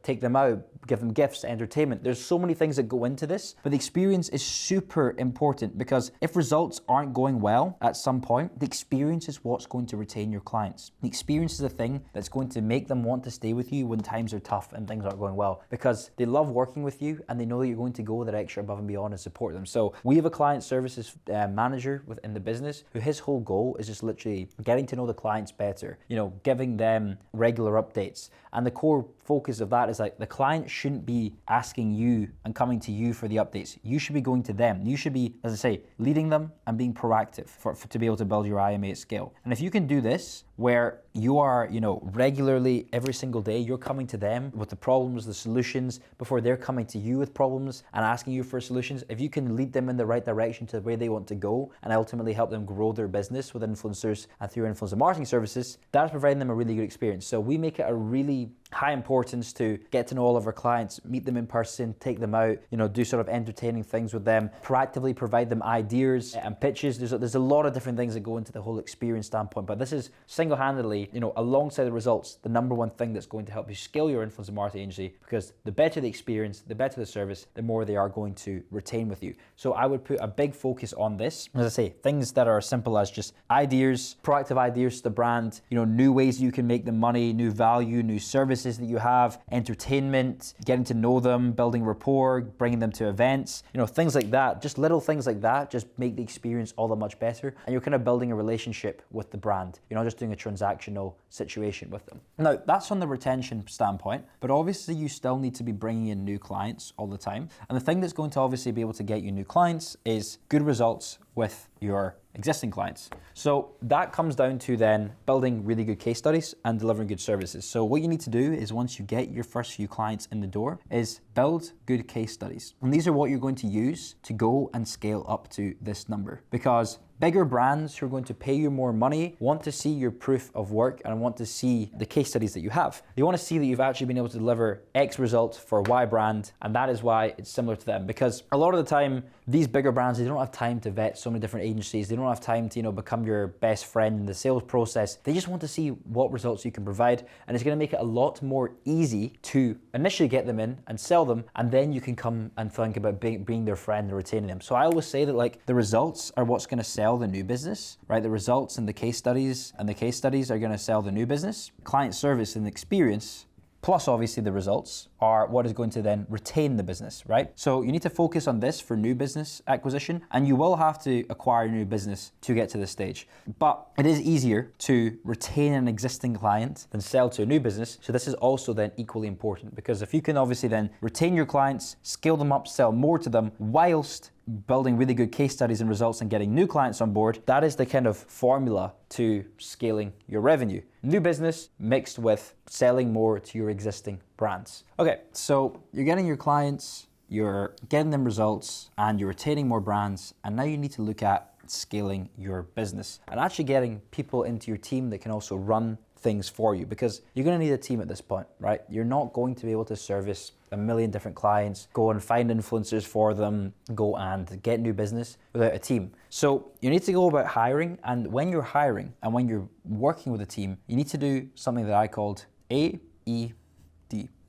take them out, give them gifts, entertainment. There's so many things that go into this, but the experience is super important because if results aren't going well at some point, the experience is what's going to retain your clients. The experience is the thing that's going to make them want to stay with you when times are tough and things aren't going well because they love working with you and they know that you're going to go that extra above and beyond and support them. So we have a client services manager within the business who his whole goal is just literally getting to know the clients better, giving them regular updates. And the core focus of that is like the client shouldn't be asking you and coming to you for the updates. You should be going to them. You should be, as I say, leading them and being proactive for to be able to build your IMA at scale. And if you can do this, where you are, regularly every single day, you're coming to them with the problems, the solutions, before they're coming to you with problems and asking you for solutions. If you can lead them in the right direction to where they want to go and ultimately help them grow their business with influencers and through influencer marketing services, that's providing them a really good experience. So we make it a really high importance to get to know all of our clients, meet them in person, take them out, do sort of entertaining things with them, proactively provide them ideas and pitches. There's a lot of different things that go into the whole experience standpoint, but this is single-handedly, alongside the results, the number one thing that's going to help you scale your influencer marketing agency, because the better the experience, the better the service, the more they are going to retain with you. So I would put a big focus on this. As I say, things that are as simple as just ideas, proactive ideas to the brand, new ways you can make them money, new value, new services that you have, entertainment, getting to know them, building rapport, bringing them to events, things like that. Just little things like that just make the experience all that much better. And you're kind of building a relationship with the brand. You're not just doing a transactional situation with them. Now, that's on the retention standpoint, but obviously you still need to be bringing in new clients all the time. And the thing that's going to obviously be able to get you new clients is good results with your existing clients. So that comes down to then building really good case studies and delivering good services. So what you need to do is once you get your first few clients in the door is build good case studies. And these are what you're going to use to go and scale up to this number, because bigger brands who are going to pay you more money want to see your proof of work and want to see the case studies that you have. They want to see that you've actually been able to deliver X results for Y brand, and that is why it's similar to them. Because a lot of the time, these bigger brands, they don't have time to vet so many different agencies. They don't have time to, become your best friend in the sales process. They just want to see what results you can provide, and it's going to make it a lot more easy to initially get them in and sell them, and then you can come and think about being their friend and retaining them. So I always say that the results are what's going to sell the new business, right? The results and the case studies are going to sell the new business. Client service and experience, plus obviously the results, are what is going to then retain the business, right? So you need to focus on this for new business acquisition, and you will have to acquire new business to get to this stage. But it is easier to retain an existing client than sell to a new business. So this is also then equally important, because if you can obviously then retain your clients, scale them up, sell more to them, whilst building really good case studies and results and getting new clients on board, that is the kind of formula to scaling your revenue. New business mixed with selling more to your existing brands. Okay, so you're getting your clients, you're getting them results, and you're retaining more brands, and now you need to look at scaling your business and actually getting people into your team that can also run things for you, because you're going to need a team at this point, right? You're not going to be able to service a million different clients, go and find influencers for them, go and get new business without a team. So you need to go about hiring, and when you're hiring and when you're working with a team, you need to do something that I called AED.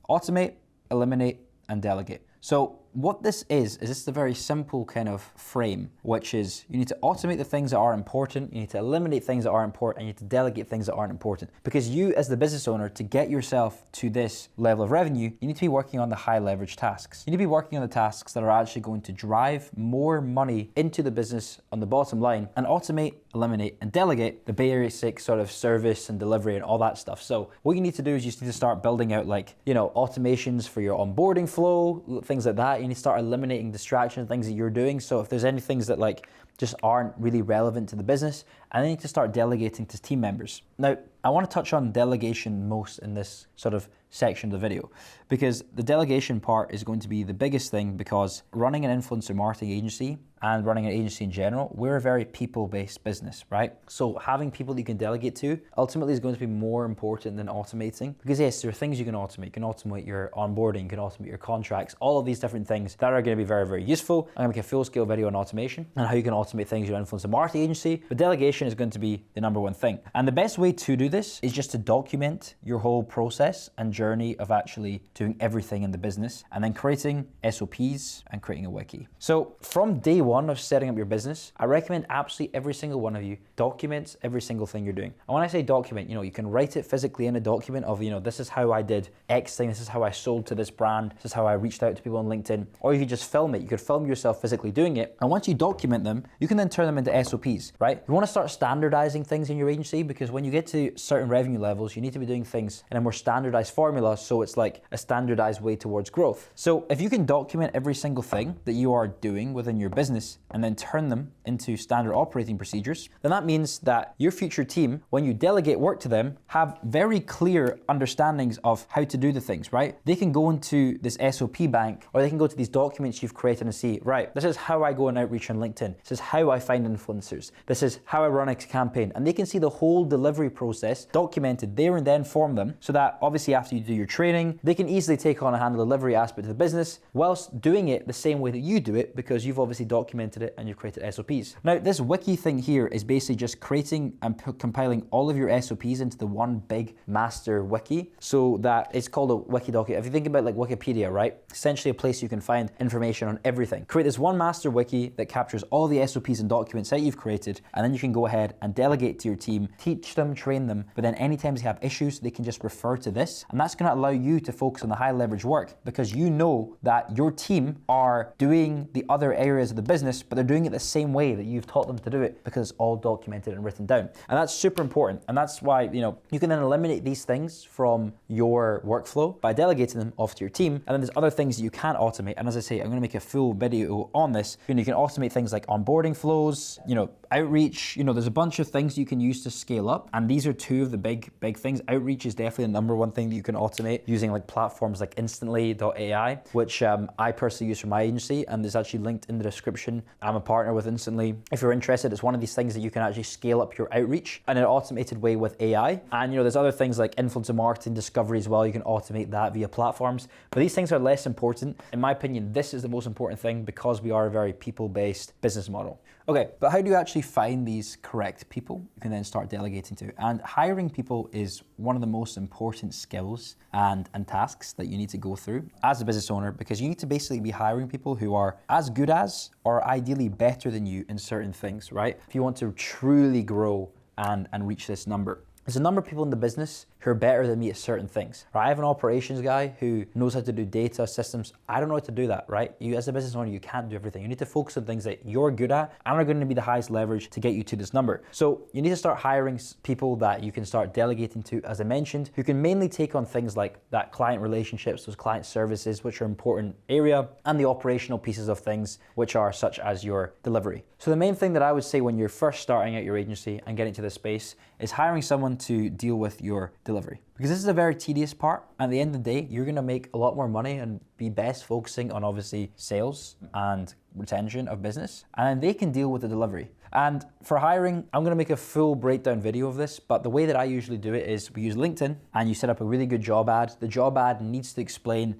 Automate, eliminate, and delegate. So what this is this is a very simple kind of frame, which is you need to automate the things that are important, you need to eliminate things that are important, and you need to delegate things that aren't important. Because you, as the business owner, to get yourself to this level of revenue, you need to be working on the high leverage tasks. You need to be working on the tasks that are actually going to drive more money into the business on the bottom line, and automate, eliminate, and delegate the basic sort of service and delivery and all that stuff. So what you need to do is you just need to start building out, like, you know, automations for your onboarding flow, things like that. You need to start eliminating distractions, things that you're doing. So if there's any things that like just aren't really relevant to the business, and then you need to start delegating to team members. Now, I want to touch on delegation most in this sort of section of the video, because the delegation part is going to be the biggest thing, because running an influencer marketing agency and running an agency in general, we're a very people-based business, right? So having people that you can delegate to ultimately is going to be more important than automating, because yes, there are things you can automate. You can automate your onboarding, you can automate your contracts, all of these different things that are going to be very, very useful. I'm going to make a full-scale video on automation and how you can automate things in your influencer marketing agency, but delegation is going to be the number one thing. And the best way to do this is just to document your whole process and journey of actually doing everything in the business, and then creating SOPs and creating a wiki. So from day one of setting up your business, I recommend absolutely every single one of you document every single thing you're doing. And when I say document, you know, you can write it physically in a document of, you know, this is how I did X thing, this is how I sold to this brand, this is how I reached out to people on LinkedIn, or you could just film it. You could film yourself physically doing it. And once you document them, you can then turn them into SOPs, right? You want to start standardizing things in your agency, because when you get to certain revenue levels, you need to be doing things in a more standardized formula, so it's like a standardized way towards growth. So if you can document every single thing that you are doing within your business and then turn them into standard operating procedures, then that means that your future team, when you delegate work to them, have very clear understandings of how to do the things, right? They can go into this SOP bank, or they can go to these documents you've created and see, right, this is how I go and outreach on LinkedIn. This is how I find influencers. This is how I run a campaign. And they can see the whole delivery process documented there and then from them, so that obviously after you do your training, they can easily take on and handle the delivery aspect of the business whilst doing it the same way that you do it, because you've obviously documented it and you've created SOPs. Now, this wiki thing here is basically just creating and compiling all of your SOPs into the one big master wiki, so that it's called a wiki document. If you think about like Wikipedia, right? Essentially a place you can find information on everything. Create this one master wiki that captures all the SOPs and documents that you've created, and then you can go ahead and delegate to your team, teach them, train them, but then anytime they have issues, they can just refer to this, and that's going to allow you to focus on the high leverage work, because you know that your team are doing the other areas of the business, but they're doing it the same way that you've taught them to do it, because it's all documented and written down. And that's super important, and that's why, you know, you can then eliminate these things from your workflow by delegating them off to your team. And then there's other things that you can automate, and as I say, I'm going to make a full video on this. You know, you can automate things like onboarding flows, you know, outreach. You know, there's a bunch of things you can use to scale up, and these are two of the big things. Outreach is definitely the number one thing that you can automate using like platforms like Instantly.ai, which I personally use for my agency, and there's actually linked in the description. I'm a partner with Instantly. If you're interested, it's one of these things that you can actually scale up your outreach in an automated way with AI. And you know, there's other things like influencer marketing discovery as well. You can automate that via platforms, but these things are less important. In my opinion, this is the most important thing, because we are a very people-based business model. Okay, but how do you actually find these correct people you can then start delegating to? And hiring people is one of the most important skills and tasks that you need to go through as a business owner, because you need to basically be hiring people who are as good as, or ideally better than you in certain things, right? If you want to truly grow and reach this number. There's a number of people in the business who are better than me at certain things. Right? I have an operations guy who knows how to do data systems. I don't know how to do that, right? You as a business owner, you can't do everything. You need to focus on things that you're good at and are going to be the highest leverage to get you to this number. So you need to start hiring people that you can start delegating to, as I mentioned, who can mainly take on things like that client relationships, those client services, which are an important area, and the operational pieces of things, which are such as your delivery. So the main thing that I would say when you're first starting out your agency and getting to this space is hiring someone to deal with your delivery. Because this is a very tedious part. At the end of the day, you're gonna make a lot more money and be best focusing on obviously sales and retention of business, and then they can deal with the delivery. And for hiring, I'm gonna make a full breakdown video of this, but the way that I usually do it is we use LinkedIn and you set up a really good job ad. The job ad needs to explain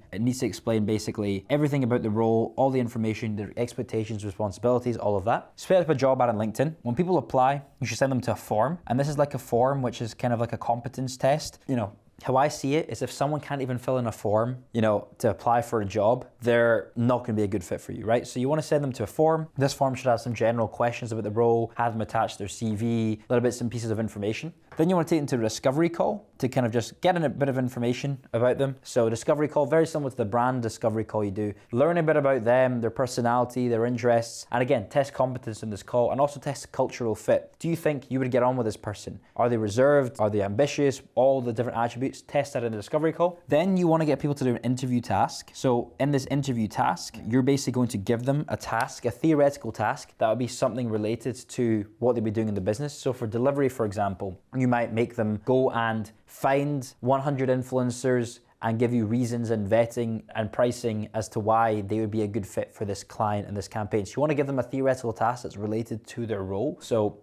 basically everything about the role, all the information, the expectations, responsibilities, all of that. Set up a job ad on LinkedIn. When people apply, you should send them to a form. And this is like a form, which is kind of like a competence test. How I see it is if someone can't even fill in a form, to apply for a job, they're not gonna be a good fit for you, right? So you wanna send them to a form. This form should have some general questions about the role, have them attach their CV, little bits and pieces of information. Then you wanna take them to a discovery call to kind of just get a bit of information about them. So a discovery call, very similar to the brand discovery call you do. Learn a bit about them, their personality, their interests, and again, test competence in this call and also test cultural fit. Do you think you would get on with this person? Are they reserved? Are they ambitious? All the different attributes. Test that in the discovery call. Then you want to get people to do an interview task. So in this interview task, you're basically going to give them a task, a theoretical task that would be something related to what they'd be doing in the business. So for delivery, for example, you might make them go and find 100 influencers and give you reasons and vetting and pricing as to why they would be a good fit for this client and this campaign. So you want to give them a theoretical task that's related to their role. So,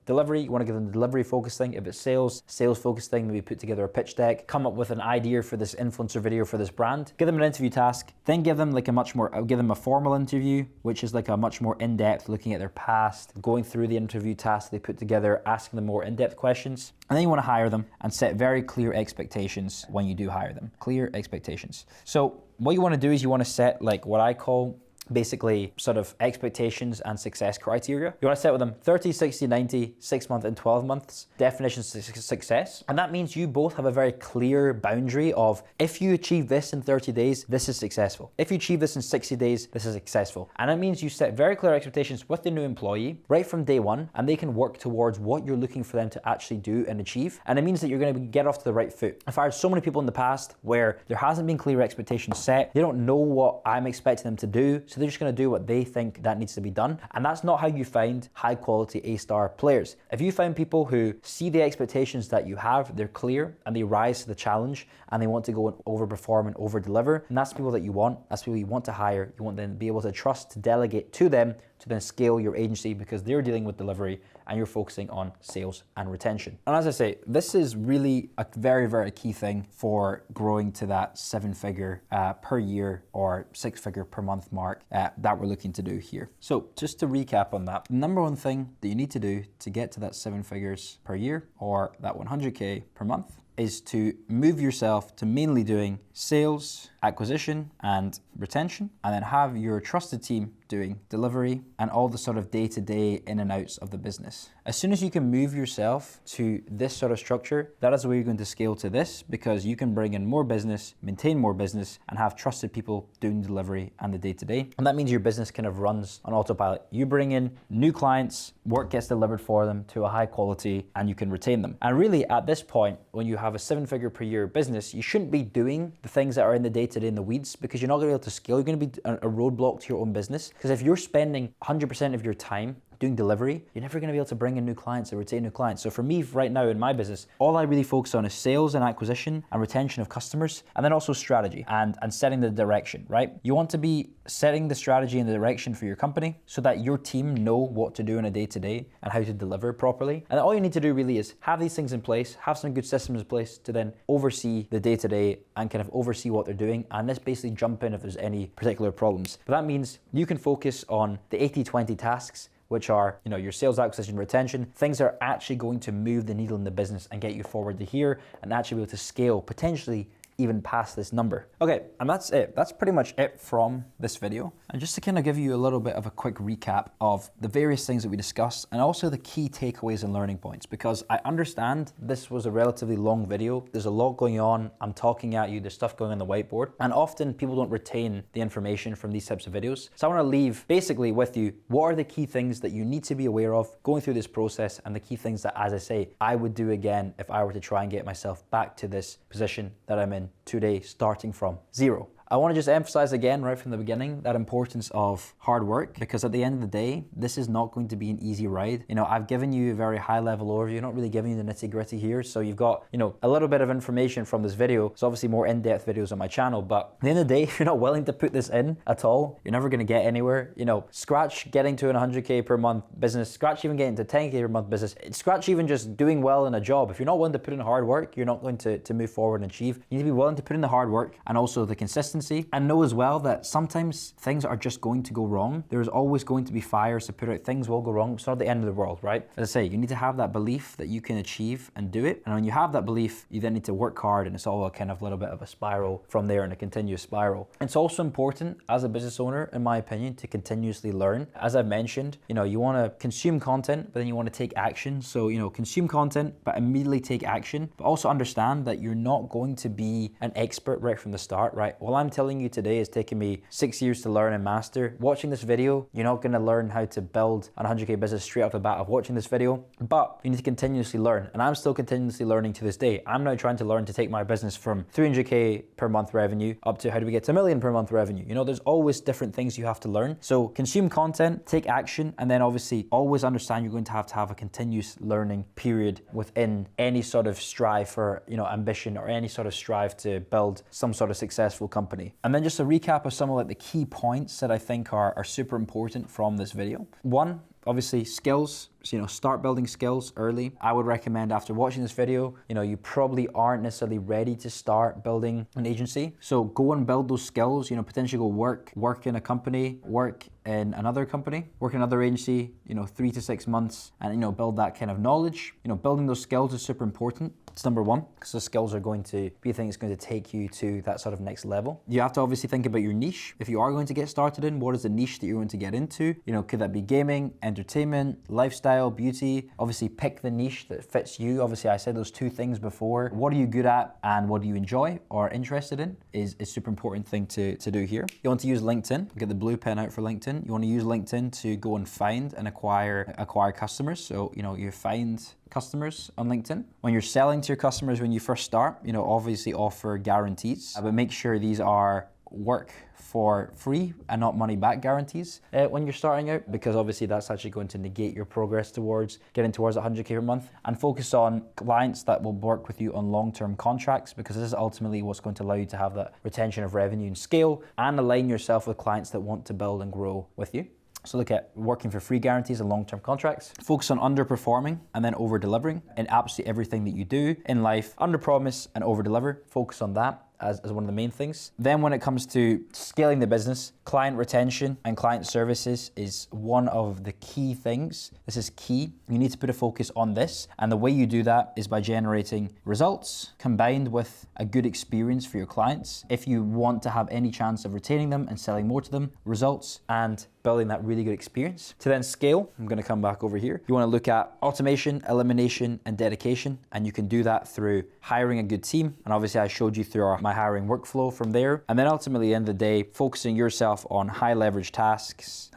delivery, you want to give them the delivery focused thing. If it's sales focused thing, maybe put together a pitch deck, come up with an idea for this influencer video for this brand, give them an interview task, then give them give them a formal interview, which is like a much more in-depth, looking at their past, going through the interview task they put together, asking them more in-depth questions. And then you want to hire them and set very clear expectations when you do hire them. Clear expectations. So what you want to do is you want to set what I call basically sort of expectations and success criteria. You want to set with them 30, 60, 90, 6 months and 12 months definitions of success. And that means you both have a very clear boundary of if you achieve this in 30 days, this is successful. If you achieve this in 60 days, this is successful. And it means you set very clear expectations with the new employee right from day one, and they can work towards what you're looking for them to actually do and achieve. And it means that you're going to get off to the right foot. I've hired so many people in the past where there hasn't been clear expectations set. They don't know what I'm expecting them to do. So they're just going to do what they think that needs to be done. And that's not how you find high quality A-star players. If you find people who see the expectations that you have, they're clear and they rise to the challenge and they want to go and overperform and over deliver, and that's people that you want. That's people you want to hire. You want them to be able to trust to delegate to them to then scale your agency because they're dealing with delivery and you're focusing on sales and retention. And as I say, this is really a very, very key thing for growing to that 7-figure per year or 6-figure per month mark that we're looking to do here. So just to recap on that, the number one thing that you need to do to get to that 7 figures per year or that 100K per month is to move yourself to mainly doing sales, acquisition, and retention, and then have your trusted team doing delivery and all the sort of day-to-day in and outs of the business. As soon as you can move yourself to this sort of structure, that is where you're going to scale to this, because you can bring in more business, maintain more business, and have trusted people doing delivery and the day-to-day. And that means your business kind of runs on autopilot. You bring in new clients, work gets delivered for them to a high quality, and you can retain them. And really at this point, when you have a 7-figure per year business, you shouldn't be doing the things that are in the day-to-day in the weeds, because you're not going to be able to scale. You're going to be a roadblock to your own business. Because if you're spending 100% of your time doing delivery, you're never going to be able to bring in new clients or retain new clients. So for me right now in my business, all I really focus on is sales and acquisition and retention of customers, and then also strategy and setting the direction, right? You want to be setting the strategy and the direction for your company so that your team know what to do in a day-to-day and how to deliver properly. And all you need to do really is have these things in place, have some good systems in place to then oversee the day-to-day and kind of oversee what they're doing, and let's basically jump in if there's any particular problems. But that means you can focus on the 80-20 tasks, which are, your sales, acquisition, retention, things that are actually going to move the needle in the business and get you forward to here and actually be able to scale potentially even past this number. Okay, and that's it. That's pretty much it from this video. And just to kind of give you a little bit of a quick recap of the various things that we discussed and also the key takeaways and learning points, because I understand this was a relatively long video. There's a lot going on. I'm talking at you. There's stuff going on the whiteboard. And often people don't retain the information from these types of videos. So I want to leave basically with you, what are the key things that you need to be aware of going through this process, and the key things that, as I say, I would do again if I were to try and get myself back to this position that I'm in today, starting from zero. I want to just emphasize again right from the beginning that importance of hard work, because at the end of the day, this is not going to be an easy ride. You know, I've given you a very high level overview, not really giving you the nitty gritty here. So you've got, you know, a little bit of information from this video. It's obviously more in-depth videos on my channel, but at the end of the day, if you're not willing to put this in at all, you're never going to get anywhere. You know, scratch getting to an 100K per month business, scratch even getting to 10K per month business, scratch even just doing well in a job. If you're not willing to put in hard work, you're not going to move forward and achieve. You need to be willing to put in the hard work and also the consistency, and know as well that sometimes things are just going to go wrong. There's always going to be fires to put out. Things will go wrong. It's not the end of the world, right? As I say, you need to have that belief that you can achieve and do it. And when you have that belief, you then need to work hard, and it's all a kind of little bit of a spiral from there, and a continuous spiral. It's also important as a business owner, in my opinion, to continuously learn. As I've mentioned, you know, you want to consume content, but then you want to take action. So, you know, consume content, but immediately take action. But also understand that you're not going to be an expert right from the start, right? What I'm telling you today is taking me 6 years to learn and master. Watching this video, you're not going to learn how to build a 100K business straight off the bat of watching this video, but you need to continuously learn. And I'm still continuously learning to this day. I'm now trying to learn to take my business from 300K per month revenue up to how do we get to $1 million per month revenue. You know, there's always different things you have to learn. So consume content, take action, and then obviously always understand you're going to have a continuous learning period within any sort of strive for, you know, ambition, or any sort of strive to build some sort of successful company. And then just a recap of some of like the key points that I think are super important from this video. One, obviously skills. So, you know, start building skills early. I would recommend after watching this video, you know, you probably aren't necessarily ready to start building an agency. So go and build those skills, you know, potentially go work in a company, work in another company, work in another agency, you know, 3 to 6 months, and, you know, build that kind of knowledge. You know, building those skills is super important. It's number one, because those skills are going to be the thing that's going to take you to that sort of next level. You have to obviously think about your niche. If you are going to get started in, what is the niche that you're going to get into? You know, could that be gaming, entertainment, lifestyle, beauty? Obviously pick the niche that fits you. Obviously I said those two things before. What are you good at and what do you enjoy or interested in is a super important thing to do here. You want to use LinkedIn. Get the blue pen out for LinkedIn. You want to use LinkedIn to go and find and acquire customers. So, you know, you find customers on LinkedIn. When you're selling to your customers when you first start, you know, obviously offer guarantees, but make sure these are work for free and not money back guarantees when you're starting out, because obviously that's actually going to negate your progress towards getting towards 100K per month. And focus on clients that will work with you on long-term contracts, because this is ultimately what's going to allow you to have that retention of revenue and scale, and align yourself with clients that want to build and grow with you. So look at working for free guarantees and long-term contracts. Focus on underperforming and then over-delivering in absolutely everything that you do in life. Under-promise and over-deliver. Focus on that as one of the main things. Then when it comes to scaling the business, client retention and client services is one of the key things. This is key. You need to put a focus on this. And the way you do that is by generating results combined with a good experience for your clients. If you want to have any chance of retaining them and selling more to them, results and building that really good experience. To then scale, I'm gonna come back over here. You wanna look at automation, elimination, and dedication. And you can do that through hiring a good team. And obviously I showed you through my hiring workflow from there. And then ultimately at the end of the day, focusing yourself on high leverage tasks,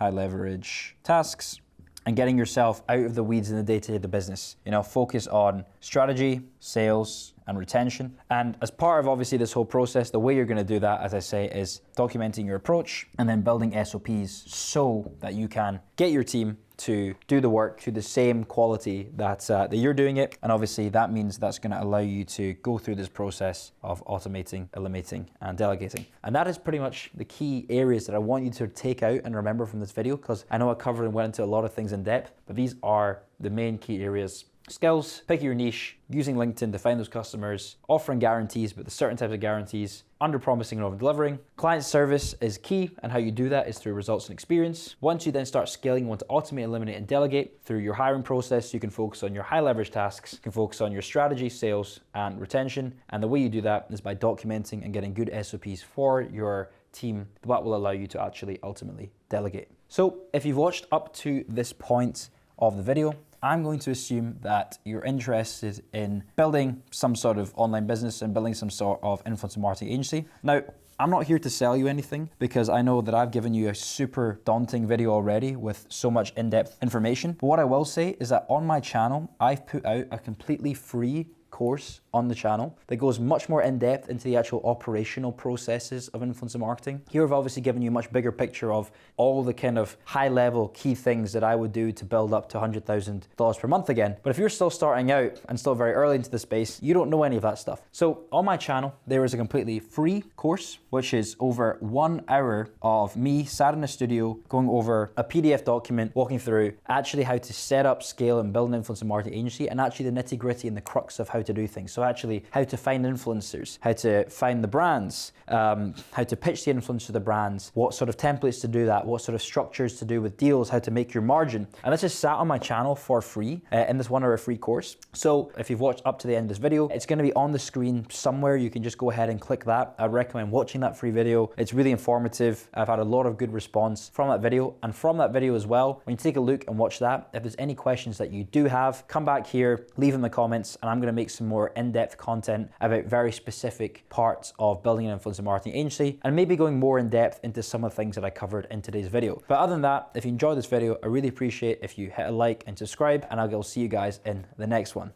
and getting yourself out of the weeds in the day-to-day of the business. You know, focus on strategy, sales, and retention. And as part of obviously this whole process, the way you're gonna do that, as I say, is documenting your approach and then building SOPs so that you can get your team to do the work to the same quality that you're doing it. And obviously that means that's gonna allow you to go through this process of automating, eliminating, and delegating. And that is pretty much the key areas that I want you to take out and remember from this video, because I know I covered and went into a lot of things in depth, but these are the main key areas. Skills, pick your niche, using LinkedIn to find those customers, offering guarantees, but the certain types of guarantees, under-promising and over-delivering. Client service is key, and how you do that is through results and experience. Once you then start scaling, you want to automate, eliminate, and delegate through your hiring process. You can focus on your high-leverage tasks, you can focus on your strategy, sales, and retention. And the way you do that is by documenting and getting good SOPs for your team that will allow you to actually ultimately delegate. So if you've watched up to this point of the video, I'm going to assume that you're interested in building some sort of online business and building some sort of influencer marketing agency. Now, I'm not here to sell you anything, because I know that I've given you a super daunting video already with so much in-depth information. But what I will say is that on my channel, I've put out a completely free course on the channel that goes much more in depth into the actual operational processes of influencer marketing. Here I've obviously given you a much bigger picture of all the kind of high level key things that I would do to build up to $100,000 per month again. But if you're still starting out and still very early into the space, you don't know any of that stuff. So on my channel, there is a completely free course, which is over 1 hour of me sat in a studio going over a PDF document, walking through actually how to set up, scale, and build an influencer marketing agency, and actually the nitty gritty and the crux of how to do things. So actually how to find influencers, how to find the brands, how to pitch the influencer to the brands, what sort of templates to do that, what sort of structures to do with deals, how to make your margin. And this is sat on my channel for free in this 1 hour free course. So if you've watched up to the end of this video, it's going to be on the screen somewhere. You can just go ahead and click that. I recommend watching that free video. It's really informative. I've had a lot of good response from that video, and from that video as well. When you take a look and watch that, if there's any questions that you do have, come back here, leave in the comments, and I'm going to make some more in-depth content about very specific parts of building an influencer marketing agency, and maybe going more in depth into some of the things that I covered in today's video. But other than that, if you enjoyed this video, I really appreciate if you hit a like and subscribe, and I'll see you guys in the next one.